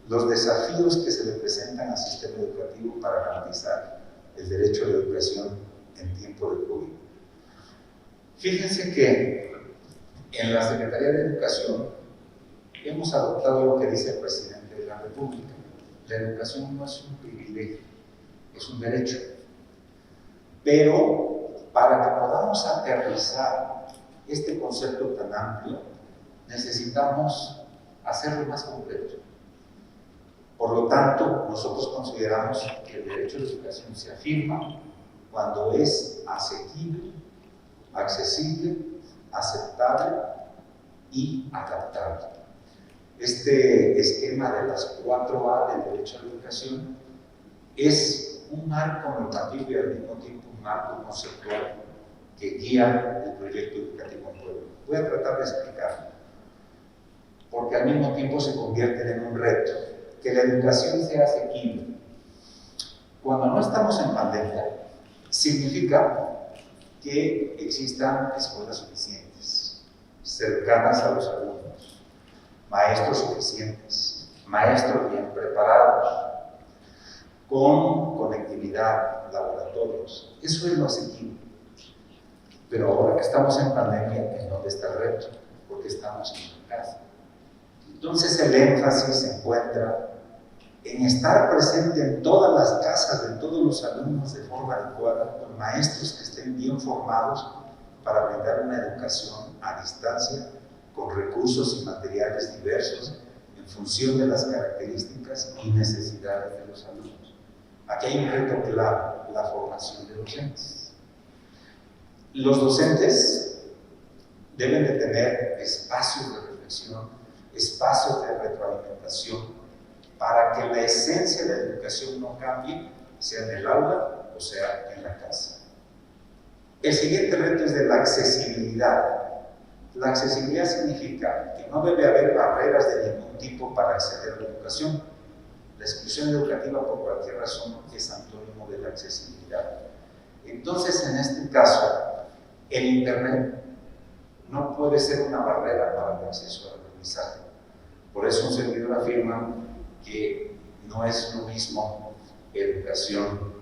los desafíos que se le presentan al sistema educativo para garantizar el derecho a la educación en tiempo de COVID. Fíjense que en la Secretaría de Educación hemos adoptado lo que dice el presidente de la República. La educación no es un privilegio, es un derecho. Pero para que podamos aterrizar este concepto tan amplio, necesitamos hacerlo más completo. Por lo tanto, nosotros consideramos que el derecho a la educación se afirma cuando es asequible, accesible, aceptable y adaptable. Este esquema de las 4A del derecho a la educación es un marco normativo y al mismo tiempo un marco conceptual que guía el proyecto educativo en Puebla. Voy a tratar de explicarlo, porque al mismo tiempo se convierten en un reto, que la educación sea asequible. Cuando no estamos en pandemia, significa que existan escuelas suficientes, cercanas a los alumnos, maestros suficientes, maestros bien preparados, con conectividad, laboratorios. Eso es lo asequible. Pero ahora que estamos en pandemia, ¿en dónde está el reto? Porque estamos en casa. Entonces el énfasis se encuentra en estar presente en todas las casas de todos los alumnos de forma adecuada, con maestros que estén bien formados para brindar una educación a distancia, con recursos y materiales diversos en función de las características y necesidades de los alumnos. Aquí hay un reto claro, la formación de docentes. Los docentes deben de tener espacios de reflexión, espacios de retroalimentación, para que la esencia de la educación no cambie, sea en el aula o sea en la casa. El siguiente reto es de la accesibilidad. La accesibilidad significa que no debe haber barreras de ningún tipo para acceder a la educación. La exclusión educativa por cualquier razón es antónimo de la accesibilidad. Entonces, en este caso, el Internet no puede ser una barrera para el acceso al aprendizaje. Por eso un servidor afirma que no es lo mismo educación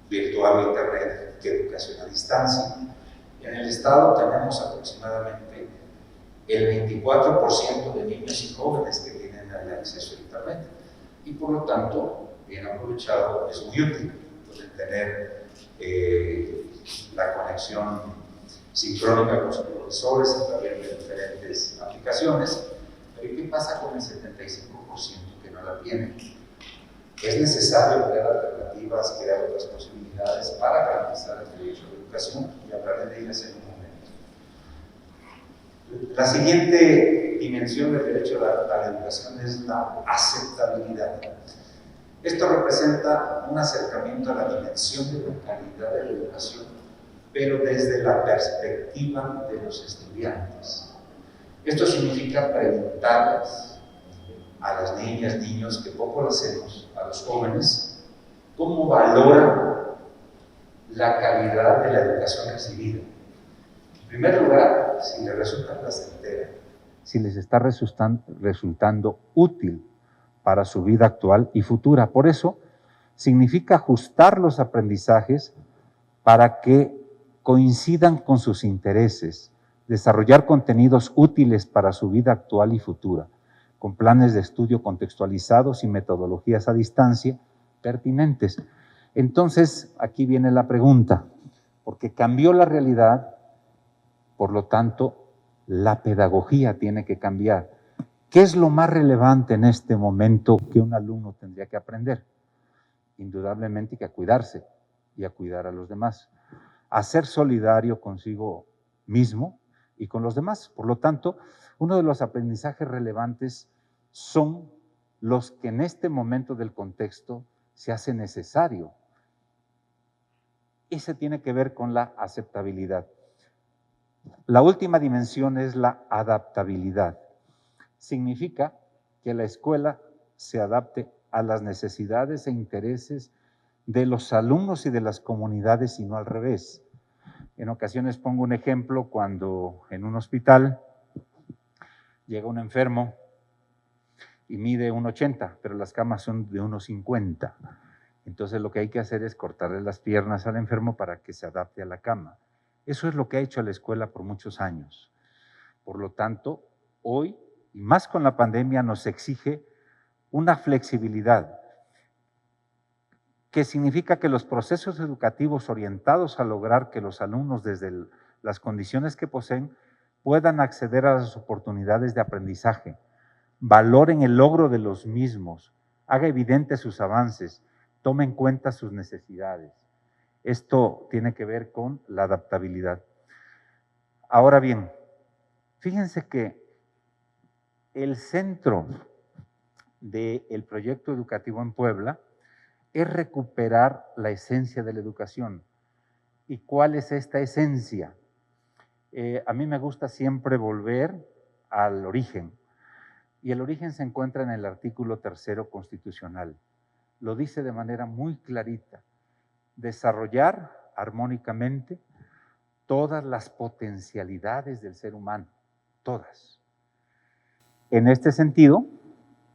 virtual o Internet que educación a distancia. En el Estado tenemos aproximadamente el 24% de niños y jóvenes que tienen el acceso a Internet y por lo tanto, bien aprovechado, es muy útil tener la conexión sincrónica con sus profesores a través de diferentes aplicaciones. Pero ¿qué pasa con el 75% que no la tienen? Es necesario crear alternativas, crear otras posibilidades para garantizar el derecho a la educación y hablar de ellas en un momento. La siguiente dimensión del derecho a la educación es la aceptabilidad. Esto representa un acercamiento a la dimensión de la calidad de la educación, pero desde la perspectiva de los estudiantes. Esto significa preguntarles a las niñas, niños, que poco lo hacemos, a los jóvenes, cómo valoran la calidad de la educación recibida. En primer lugar, si les resulta placentera, si les está resultando útil para su vida actual y futura. Por eso, significa ajustar los aprendizajes para que coincidan con sus intereses, desarrollar contenidos útiles para su vida actual y futura, con planes de estudio contextualizados y metodologías a distancia pertinentes. Entonces, aquí viene la pregunta, porque cambió la realidad, por lo tanto, la pedagogía tiene que cambiar. ¿Qué es lo más relevante en este momento que un alumno tendría que aprender? Indudablemente que a cuidarse y a cuidar a los demás, a ser solidario consigo mismo y con los demás. Por lo tanto, uno de los aprendizajes relevantes son los que en este momento del contexto se hace necesario. Ese tiene que ver con la aceptabilidad. La última dimensión es la adaptabilidad. Significa que la escuela se adapte a las necesidades e intereses de los alumnos y de las comunidades y no al revés. En ocasiones pongo un ejemplo cuando en un hospital llega un enfermo y mide 1,80, pero las camas son de 1,50. Entonces lo que hay que hacer es cortarle las piernas al enfermo para que se adapte a la cama. Eso es lo que ha hecho la escuela por muchos años. Por lo tanto, hoy, y más con la pandemia, nos exige una flexibilidad, que significa que los procesos educativos orientados a lograr que los alumnos, desde las condiciones que poseen, puedan acceder a las oportunidades de aprendizaje, valoren el logro de los mismos, haga evidentes sus avances, tome en cuenta sus necesidades. Esto tiene que ver con la adaptabilidad. Ahora bien, fíjense que el centro del proyecto educativo en Puebla es recuperar la esencia de la educación. ¿Y cuál es esta esencia? A mí me gusta siempre volver al origen. Y el origen se encuentra en el artículo 3 constitucional. Lo dice de manera muy clarita. Desarrollar armónicamente todas las potencialidades del ser humano, todas. En este sentido,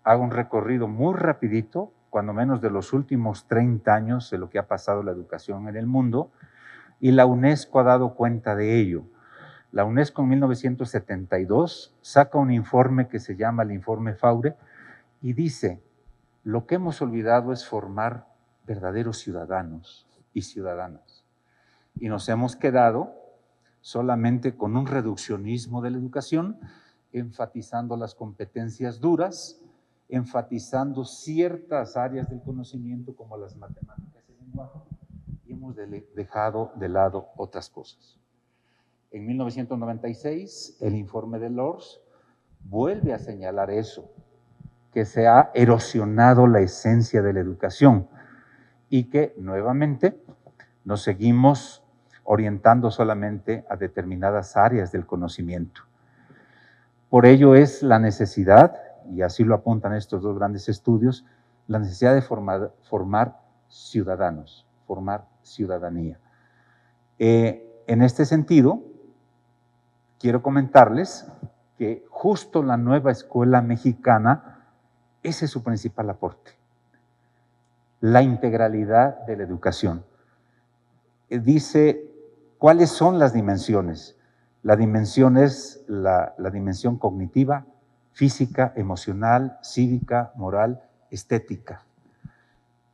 hago un recorrido muy rapidito, cuando menos de los últimos 30 años de lo que ha pasado la educación en el mundo, y la UNESCO ha dado cuenta de ello. La UNESCO en 1972 saca un informe que se llama el Informe Faure y dice, lo que hemos olvidado es formar verdaderos ciudadanos y ciudadanas. Y nos hemos quedado solamente con un reduccionismo de la educación, enfatizando las competencias duras, enfatizando ciertas áreas del conocimiento como las matemáticas y el lenguaje, y hemos dejado de lado otras cosas. En 1996, el informe de Lors vuelve a señalar eso, que se ha erosionado la esencia de la educación y que nuevamente nos seguimos orientando solamente a determinadas áreas del conocimiento. Por ello es la necesidad, y así lo apuntan estos dos grandes estudios, la necesidad de formar ciudadanos, formar ciudadanía. En este sentido, quiero comentarles que justo la nueva escuela mexicana, ese es su principal aporte, la integralidad de la educación. Dice, ¿cuáles son las dimensiones? La dimensión es la dimensión cognitiva, física, emocional, cívica, moral, estética.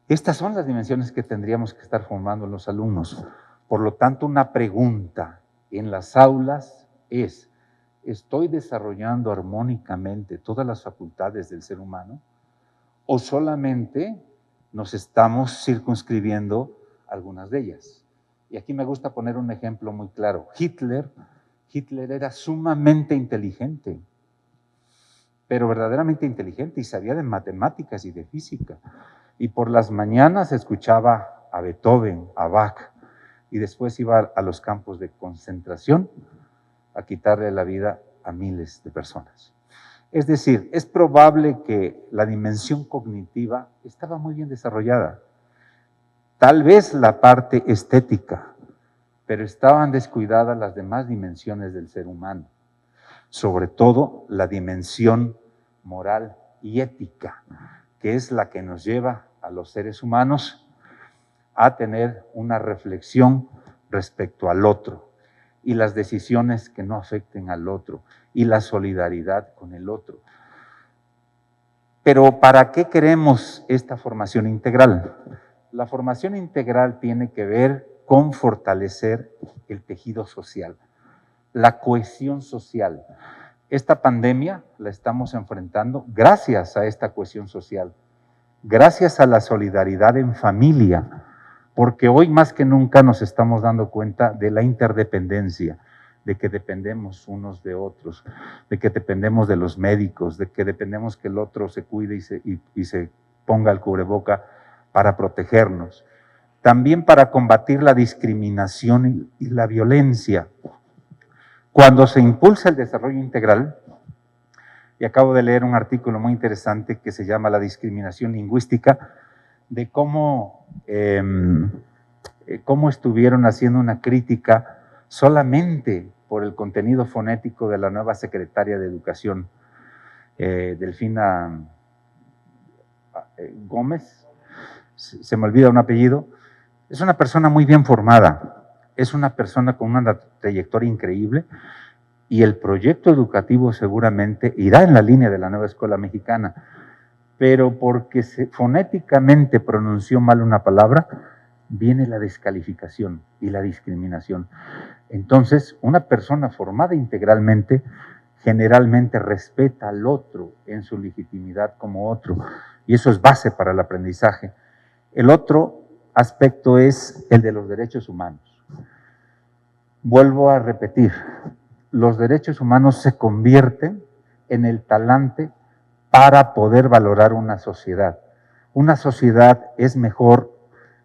Estas son las dimensiones que tendríamos que estar formando en los alumnos. Por lo tanto, una pregunta en las aulas es, ¿estoy desarrollando armónicamente todas las facultades del ser humano? ¿O solamente nos estamos circunscribiendo algunas de ellas? Y aquí me gusta poner un ejemplo muy claro. Hitler era sumamente inteligente, pero verdaderamente inteligente, y sabía de matemáticas y de física. Y por las mañanas escuchaba a Beethoven, a Bach, y después iba a los campos de concentración a quitarle la vida a miles de personas. Es decir, es probable que la dimensión cognitiva estaba muy bien desarrollada. Tal vez la parte estética, pero estaban descuidadas las demás dimensiones del ser humano, sobre todo la dimensión moral y ética, que es la que nos lleva a los seres humanos a tener una reflexión respecto al otro y las decisiones que no afecten al otro y la solidaridad con el otro. Pero ¿para qué queremos esta formación integral? La formación integral tiene que ver con fortalecer el tejido social, la cohesión social. Esta pandemia la estamos enfrentando gracias a esta cohesión social, gracias a la solidaridad en familia, porque hoy más que nunca nos estamos dando cuenta de la interdependencia, de que dependemos unos de otros, de que dependemos de los médicos, de que dependemos que el otro se cuide y se ponga el cubreboca para protegernos. También para combatir la discriminación y la violencia. Cuando se impulsa el desarrollo integral, y acabo de leer un artículo muy interesante que se llama La discriminación lingüística, de cómo estuvieron haciendo una crítica solamente por el contenido fonético de la nueva secretaria de Educación, Delfina Gómez, se me olvida un apellido. Es una persona muy bien formada, es una persona con una trayectoria increíble y el proyecto educativo seguramente irá en la línea de la nueva escuela mexicana, pero porque fonéticamente pronunció mal una palabra, viene la descalificación y la discriminación. Entonces, una persona formada integralmente generalmente respeta al otro en su legitimidad como otro, y eso es base para el aprendizaje. El otro aspecto es el de los derechos humanos. Vuelvo a repetir, los derechos humanos se convierten en el talante para poder valorar una sociedad. Una sociedad es mejor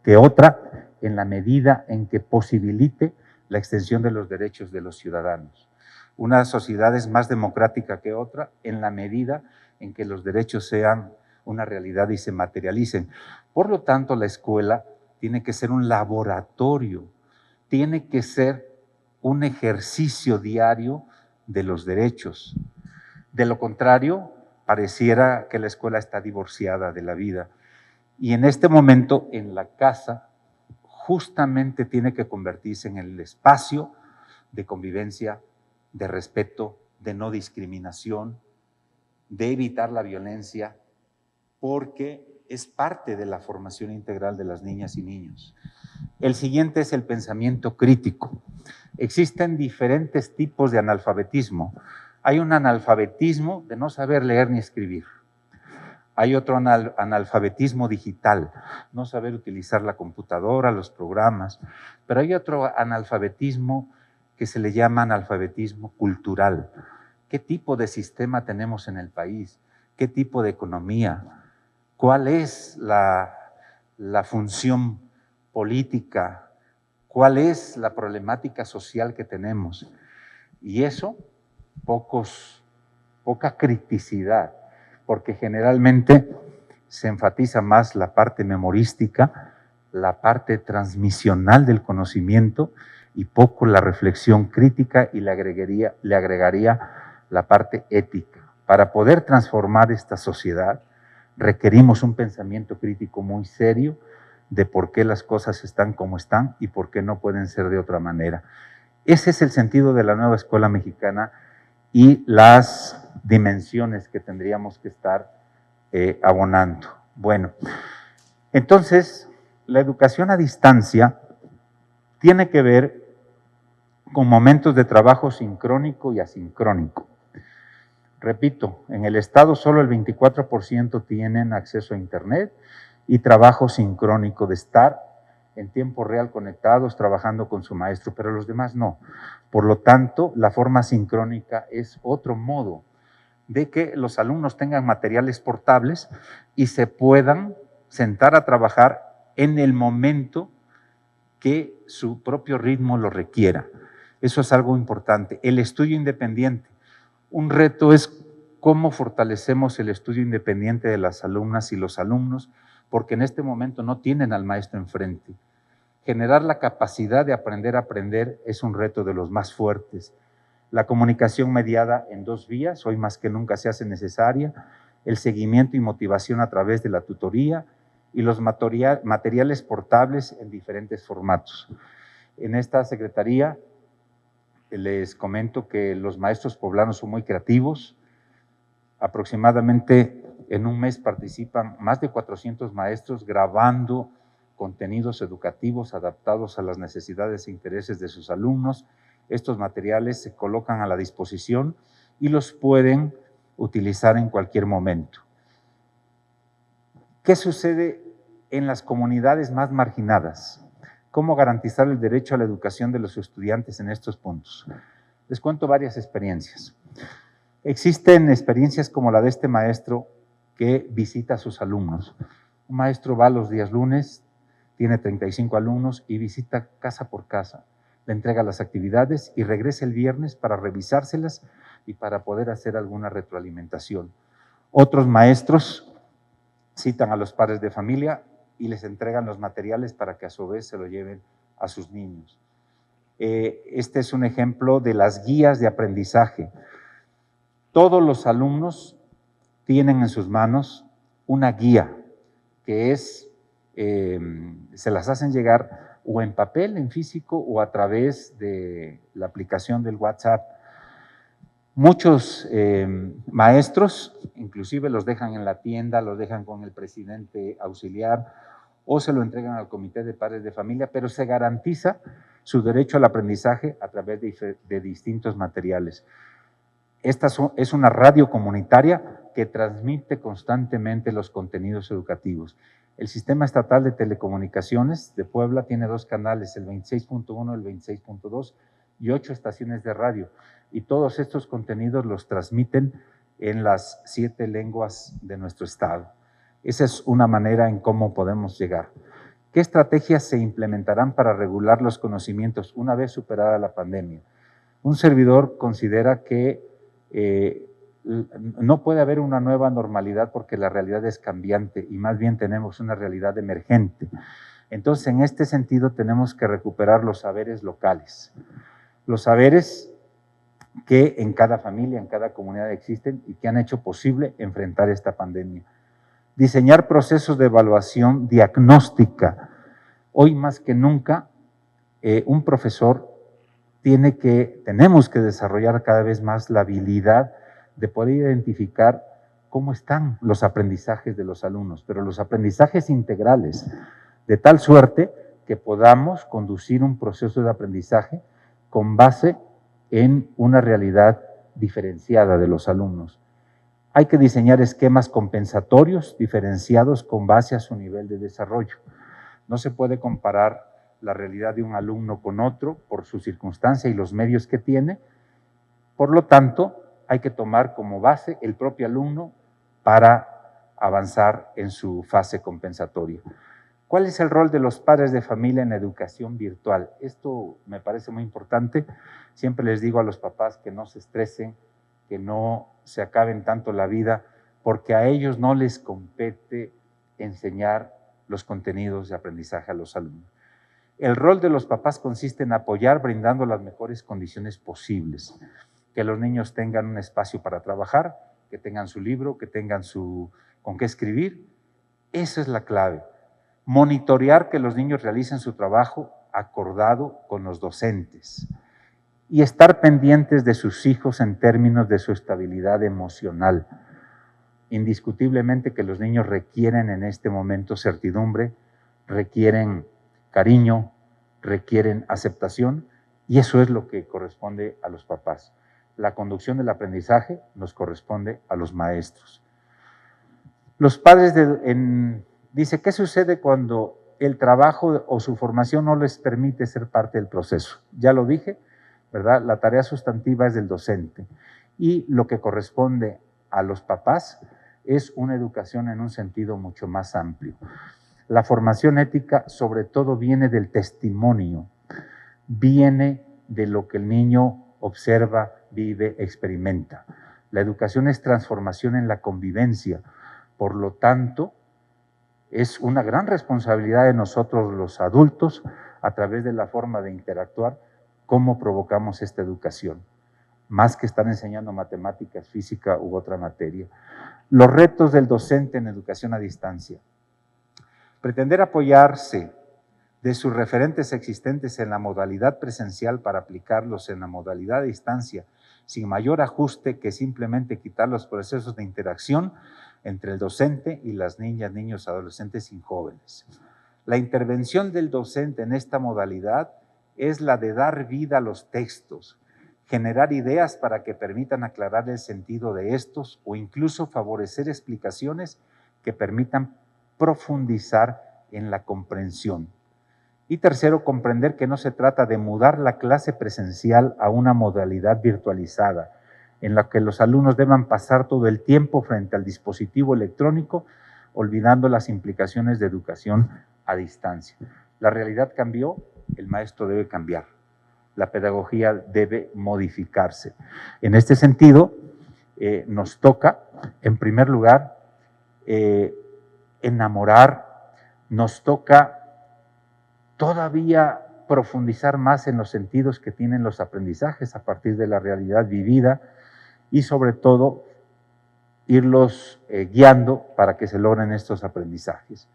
que otra en la medida en que posibilite la extensión de los derechos de los ciudadanos. Una sociedad es más democrática que otra en la medida en que los derechos sean una realidad y se materialicen. Por lo tanto, la escuela tiene que ser un laboratorio, tiene que ser un ejercicio diario de los derechos. De lo contrario, pareciera que la escuela está divorciada de la vida. Y en este momento, en la casa, justamente tiene que convertirse en el espacio de convivencia, de respeto, de no discriminación, de evitar la violencia, porque es parte de la formación integral de las niñas y niños. El siguiente es el pensamiento crítico. Existen diferentes tipos de analfabetismo. Hay un analfabetismo de no saber leer ni escribir. Hay otro analfabetismo digital, no saber utilizar la computadora, los programas, pero hay otro analfabetismo que se le llama analfabetismo cultural. ¿Qué tipo de sistema tenemos en el país? ¿Qué tipo de economía? ¿Cuál es la función política? ¿Cuál es la problemática social que tenemos? Y eso, poca criticidad, porque generalmente se enfatiza más la parte memorística, la parte transmisional del conocimiento y poco la reflexión crítica, y le agregaría la parte ética. Para poder transformar esta sociedad requerimos un pensamiento crítico muy serio de por qué las cosas están como están y por qué no pueden ser de otra manera. Ese es el sentido de la nueva escuela mexicana y las dimensiones que tendríamos que estar abonando. Bueno, entonces, la educación a distancia tiene que ver con momentos de trabajo sincrónico y asincrónico. Repito, en el estado solo el 24% tienen acceso a internet y trabajo sincrónico de estar en tiempo real conectados, trabajando con su maestro, pero los demás no. Por lo tanto, la forma sincrónica es otro modo de que los alumnos tengan materiales portables y se puedan sentar a trabajar en el momento que su propio ritmo lo requiera. Eso es algo importante. El estudio independiente. Un reto es cómo fortalecemos el estudio independiente de las alumnas y los alumnos, porque en este momento no tienen al maestro enfrente. Generar la capacidad de aprender a aprender es un reto de los más fuertes. La comunicación mediada en 2 vías, hoy más que nunca se hace necesaria, el seguimiento y motivación a través de la tutoría y los materiales portables en diferentes formatos. En esta secretaría les comento que los maestros poblanos son muy creativos. Aproximadamente en un mes participan más de 400 maestros grabando contenidos educativos adaptados a las necesidades e intereses de sus alumnos. Estos materiales se colocan a la disposición y los pueden utilizar en cualquier momento. ¿Qué sucede en las comunidades más marginadas? ¿Cómo garantizar el derecho a la educación de los estudiantes en estos puntos? Les cuento varias experiencias. Existen experiencias como la de este maestro que visita a sus alumnos. Un maestro va los días lunes, tiene 35 alumnos y visita casa por casa. Le entrega las actividades y regresa el viernes para revisárselas y para poder hacer alguna retroalimentación. Otros maestros citan a los padres de familia y les entregan los materiales para que a su vez se lo lleven a sus niños. Este es un ejemplo de las guías de aprendizaje. Todos los alumnos tienen en sus manos una guía que se las hacen llegar o en papel, en físico, o a través de la aplicación del WhatsApp. Muchos maestros, inclusive los dejan en la tienda, los dejan con el presidente auxiliar o se lo entregan al comité de padres de familia, pero se garantiza su derecho al aprendizaje a través de distintos materiales. Esta es una radio comunitaria que transmite constantemente los contenidos educativos. El Sistema Estatal de Telecomunicaciones de Puebla tiene 2 canales, el 26.1 y el 26.2, y 8 estaciones de radio. Y todos estos contenidos los transmiten en las 7 lenguas de nuestro estado. Esa es una manera en cómo podemos llegar. ¿Qué estrategias se implementarán para regular los conocimientos una vez superada la pandemia? Un servidor considera que no puede haber una nueva normalidad porque la realidad es cambiante y más bien tenemos una realidad emergente. Entonces, en este sentido, tenemos que recuperar los saberes locales, los saberes que en cada familia, en cada comunidad existen y que han hecho posible enfrentar esta pandemia. Diseñar procesos de evaluación diagnóstica. Hoy más que nunca, un profesor tenemos que desarrollar cada vez más la habilidad de poder identificar cómo están los aprendizajes de los alumnos, pero los aprendizajes integrales, de tal suerte que podamos conducir un proceso de aprendizaje con base en una realidad diferenciada de los alumnos. Hay que diseñar esquemas compensatorios diferenciados con base a su nivel de desarrollo. No se puede comparar la realidad de un alumno con otro por su circunstancia y los medios que tiene. Por lo tanto, hay que tomar como base el propio alumno para avanzar en su fase compensatoria. ¿Cuál es el rol de los padres de familia en la educación virtual? Esto me parece muy importante. Siempre les digo a los papás que no se estresen, que no se acaben tanto la vida, porque a ellos no les compete enseñar los contenidos de aprendizaje a los alumnos. El rol de los papás consiste en apoyar brindando las mejores condiciones posibles, que los niños tengan un espacio para trabajar, que tengan su libro, que tengan con qué escribir. Esa es la clave. Monitorear que los niños realicen su trabajo acordado con los docentes y estar pendientes de sus hijos en términos de su estabilidad emocional. Indiscutiblemente que los niños requieren en este momento certidumbre, requieren cariño, requieren aceptación y eso es lo que corresponde a los papás. La conducción del aprendizaje nos corresponde a los maestros. Los padres dice, ¿qué sucede cuando el trabajo o su formación no les permite ser parte del proceso? Ya lo dije, ¿verdad? La tarea sustantiva es del docente y lo que corresponde a los papás es una educación en un sentido mucho más amplio. La formación ética sobre todo viene del testimonio, viene de lo que el niño observa, vive, experimenta. La educación es transformación en la convivencia, por lo tanto, es una gran responsabilidad de nosotros los adultos, a través de la forma de interactuar, cómo provocamos esta educación, más que estar enseñando matemáticas, física u otra materia. Los retos del docente en educación a distancia. Pretender apoyarse de sus referentes existentes en la modalidad presencial para aplicarlos en la modalidad a distancia, sin mayor ajuste que simplemente quitar los procesos de interacción entre el docente y las niñas, niños, adolescentes y jóvenes. La intervención del docente en esta modalidad es la de dar vida a los textos, generar ideas para que permitan aclarar el sentido de estos o incluso favorecer explicaciones que permitan profundizar en la comprensión. Y tercero, comprender que no se trata de mudar la clase presencial a una modalidad virtualizada, en la que los alumnos deban pasar todo el tiempo frente al dispositivo electrónico, olvidando las implicaciones de educación a distancia. La realidad cambió, el maestro debe cambiar. La pedagogía debe modificarse. En este sentido, nos toca, en primer lugar, enamorar, nos toca todavía profundizar más en los sentidos que tienen los aprendizajes a partir de la realidad vivida y sobre todo irlos guiando para que se logren estos aprendizajes.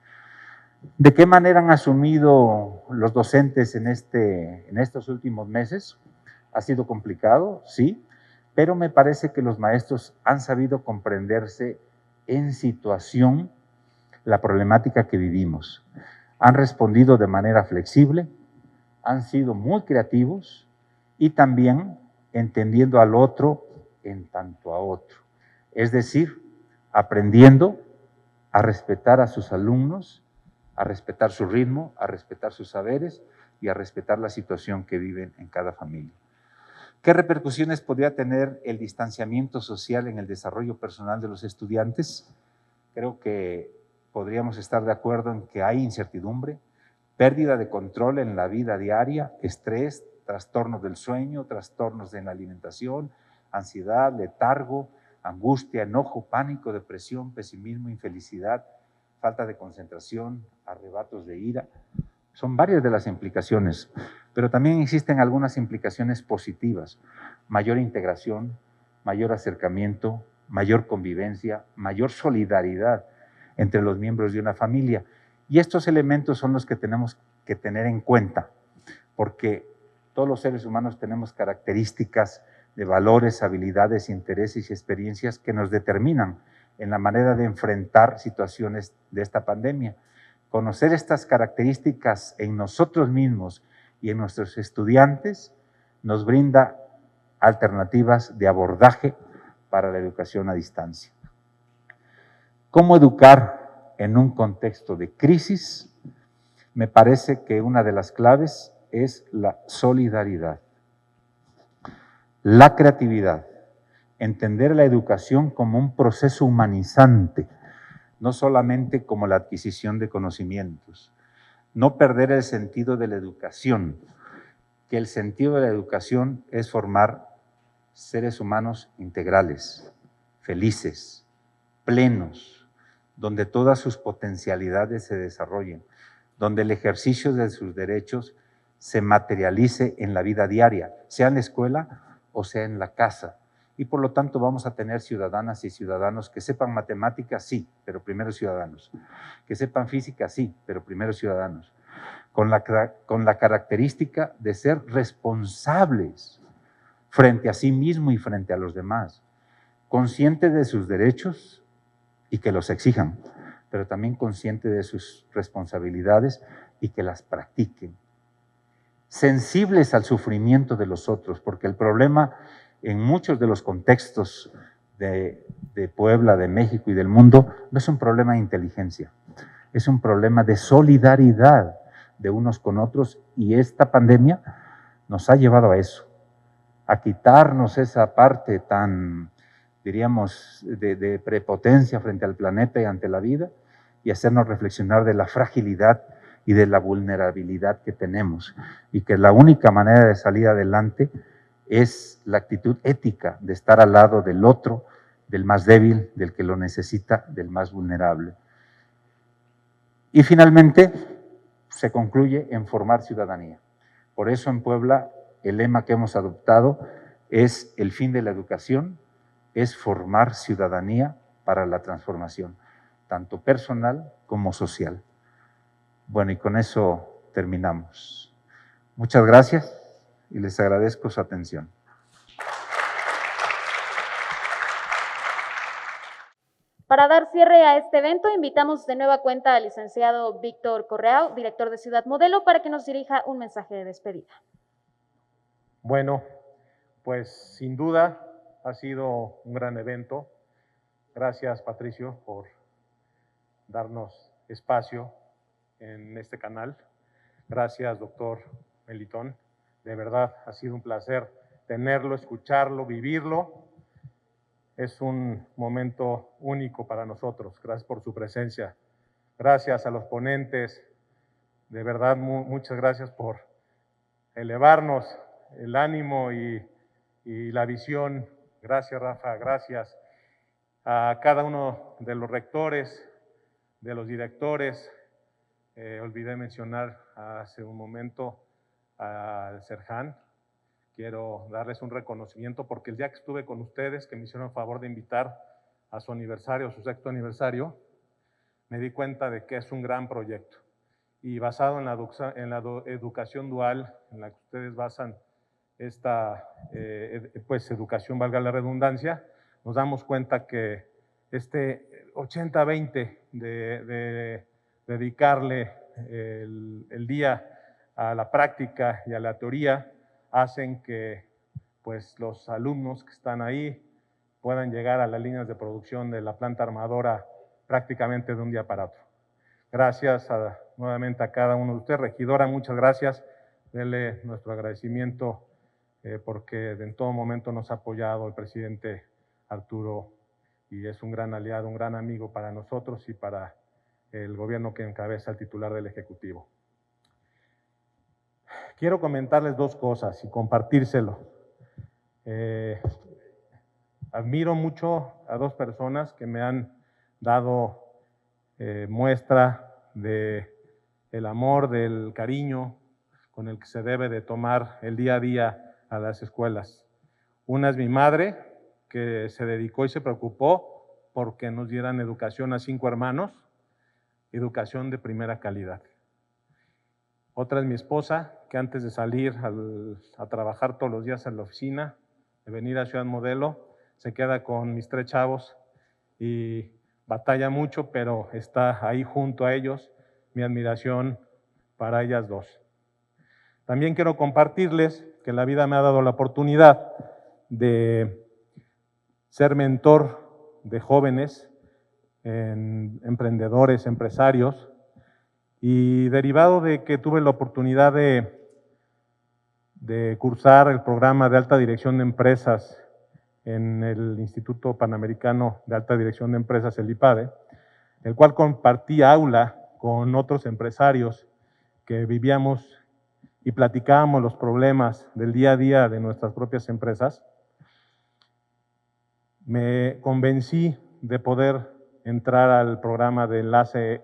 ¿De qué manera han asumido los docentes en estos últimos meses? Ha sido complicado, sí, pero me parece que los maestros han sabido comprenderse en situación la problemática que vivimos. Han respondido de manera flexible, han sido muy creativos y también entendiendo al otro en tanto a otro. Es decir, aprendiendo a respetar a sus alumnos, a respetar su ritmo, a respetar sus saberes y a respetar la situación que viven en cada familia. ¿Qué repercusiones podría tener el distanciamiento social en el desarrollo personal de los estudiantes? Creo que podríamos estar de acuerdo en que hay incertidumbre, pérdida de control en la vida diaria, estrés, trastornos del sueño, trastornos de la alimentación, ansiedad, letargo, angustia, enojo, pánico, depresión, pesimismo, infelicidad, falta de concentración, arrebatos de ira. Son varias de las implicaciones, pero también existen algunas implicaciones positivas: mayor integración, mayor acercamiento, mayor convivencia, mayor solidaridad entre los miembros de una familia. Y estos elementos son los que tenemos que tener en cuenta, porque todos los seres humanos tenemos características de valores, habilidades, intereses y experiencias que nos determinan en la manera de enfrentar situaciones de esta pandemia. Conocer estas características en nosotros mismos y en nuestros estudiantes nos brinda alternativas de abordaje para la educación a distancia. ¿Cómo educar en un contexto de crisis? Me parece que una de las claves es la solidaridad, la creatividad, entender la educación como un proceso humanizante, no solamente como la adquisición de conocimientos, no perder el sentido de la educación, que el sentido de la educación es formar seres humanos integrales, felices, plenos, donde todas sus potencialidades se desarrollen, donde el ejercicio de sus derechos se materialice en la vida diaria, sea en la escuela o sea en la casa. Y por lo tanto vamos a tener ciudadanas y ciudadanos que sepan matemáticas, sí, pero primero ciudadanos. Que sepan física, sí, pero primero ciudadanos. Con la característica de ser responsables frente a sí mismo y frente a los demás. Conscientes de sus derechos y que los exijan, pero también conscientes de sus responsabilidades y que las practiquen. Sensibles al sufrimiento de los otros, porque el problema en muchos de los contextos de Puebla, de México y del mundo, no es un problema de inteligencia, es un problema de solidaridad de unos con otros, y esta pandemia nos ha llevado a eso, a quitarnos esa parte tan, diríamos, de prepotencia frente al planeta y ante la vida, y hacernos reflexionar de la fragilidad y de la vulnerabilidad que tenemos, y que la única manera de salir adelante es la actitud ética de estar al lado del otro, del más débil, del que lo necesita, del más vulnerable. Y finalmente se concluye en formar ciudadanía. Por eso en Puebla el lema que hemos adoptado es: el fin de la educación es formar ciudadanía para la transformación, tanto personal como social. Bueno, y con eso terminamos. Muchas gracias y les agradezco su atención. Para dar cierre a este evento, invitamos de nueva cuenta al licenciado Víctor Correao, director de Ciudad Modelo, para que nos dirija un mensaje de despedida. Bueno, pues sin duda ha sido un gran evento. Gracias, Patricio, por darnos espacio en este canal. Gracias, doctor Melitón. De verdad, ha sido un placer tenerlo, escucharlo, vivirlo. Es un momento único para nosotros. Gracias por su presencia. Gracias a los ponentes. De verdad, muchas gracias por elevarnos el ánimo y la visión. Gracias, Rafa. Gracias a cada uno de los rectores, de los directores. Olvidé mencionar hace un momento al Serjan. Quiero darles un reconocimiento porque el día que estuve con ustedes, que me hicieron el favor de invitar a su aniversario, su 6º aniversario, me di cuenta de que es un gran proyecto. Y basado en la educación dual, en la que ustedes basan esta pues educación, valga la redundancia, nos damos cuenta que este 80-20 de dedicarle el día a la práctica y a la teoría hacen que pues, los alumnos que están ahí puedan llegar a las líneas de producción de la planta armadora prácticamente de un día para otro. Gracias nuevamente a cada uno de ustedes. Regidora, muchas gracias. Dele nuestro agradecimiento porque en todo momento nos ha apoyado el presidente Arturo y es un gran aliado, un gran amigo para nosotros y para el gobierno que encabeza el titular del Ejecutivo. Quiero comentarles 2 cosas y compartírselo. Admiro mucho a 2 personas que me han dado muestra de el amor, del cariño con el que se debe de tomar el día a día a las escuelas. Una es mi madre, que se dedicó y se preocupó porque nos dieran educación a 5 hermanos, educación de primera calidad. Otra es mi esposa, que antes de salir a trabajar todos los días en la oficina, de venir a Ciudad Modelo, se queda con mis 3 chavos y batalla mucho, pero está ahí junto a ellos. Mi admiración para ellas 2. También quiero compartirles que la vida me ha dado la oportunidad de ser mentor de jóvenes, emprendedores, empresarios, y derivado de que tuve la oportunidad de cursar el programa de alta dirección de empresas en el Instituto Panamericano de Alta Dirección de Empresas, el IPADE, el cual compartí aula con otros empresarios que vivíamos y platicábamos los problemas del día a día de nuestras propias empresas, me convencí de poder entrar al programa del ACE+,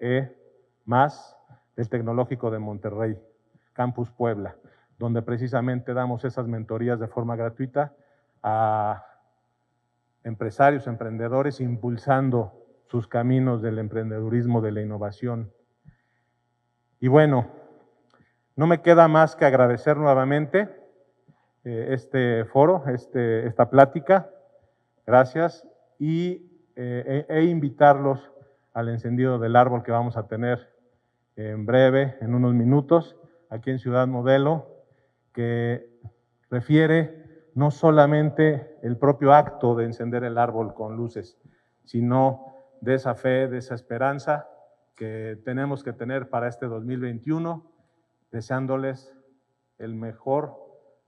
del Tecnológico de Monterrey, Campus Puebla, donde precisamente damos esas mentorías de forma gratuita a empresarios, emprendedores, impulsando sus caminos del emprendedurismo, de la innovación. Y bueno, no me queda más que agradecer nuevamente este foro, esta plática. Gracias. E invitarlos al encendido del árbol que vamos a tener en breve, en unos minutos, aquí en Ciudad Modelo, que refiere no solamente el propio acto de encender el árbol con luces, sino de esa fe, de esa esperanza que tenemos que tener para este 2021, deseándoles el mejor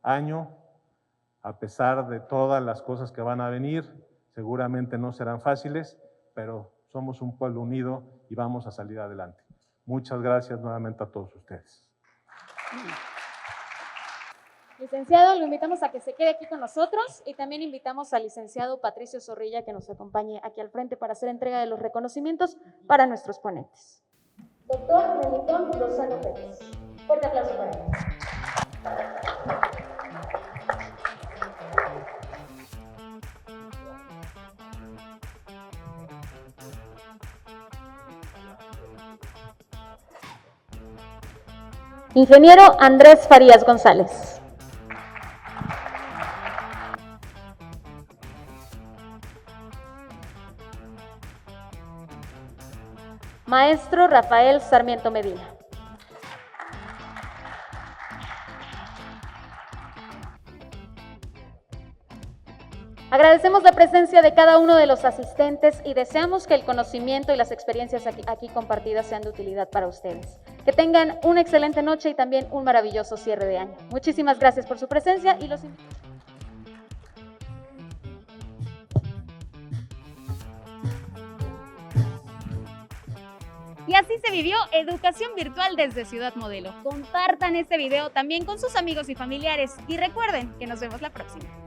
año, a pesar de todas las cosas que van a venir. Seguramente no serán fáciles, pero somos un pueblo unido y vamos a salir adelante. Muchas gracias nuevamente a todos ustedes. Licenciado, lo invitamos a que se quede aquí con nosotros y también invitamos al licenciado Patricio Zorrilla que nos acompañe aquí al frente para hacer entrega de los reconocimientos para nuestros ponentes. Doctor Melitón Lozano Pérez. Fuerte aplauso para él. Ingeniero Andrés Farías González. maestro Rafael Sarmiento Medina. Agradecemos la presencia de cada uno de los asistentes y deseamos que el conocimiento y las experiencias aquí compartidas sean de utilidad para ustedes. Que tengan una excelente noche y también un maravilloso cierre de año. Muchísimas gracias por su presencia y los invito. Y así se vivió Educación Virtual desde Ciudad Modelo. Compartan este video también con sus amigos y familiares y recuerden que nos vemos la próxima.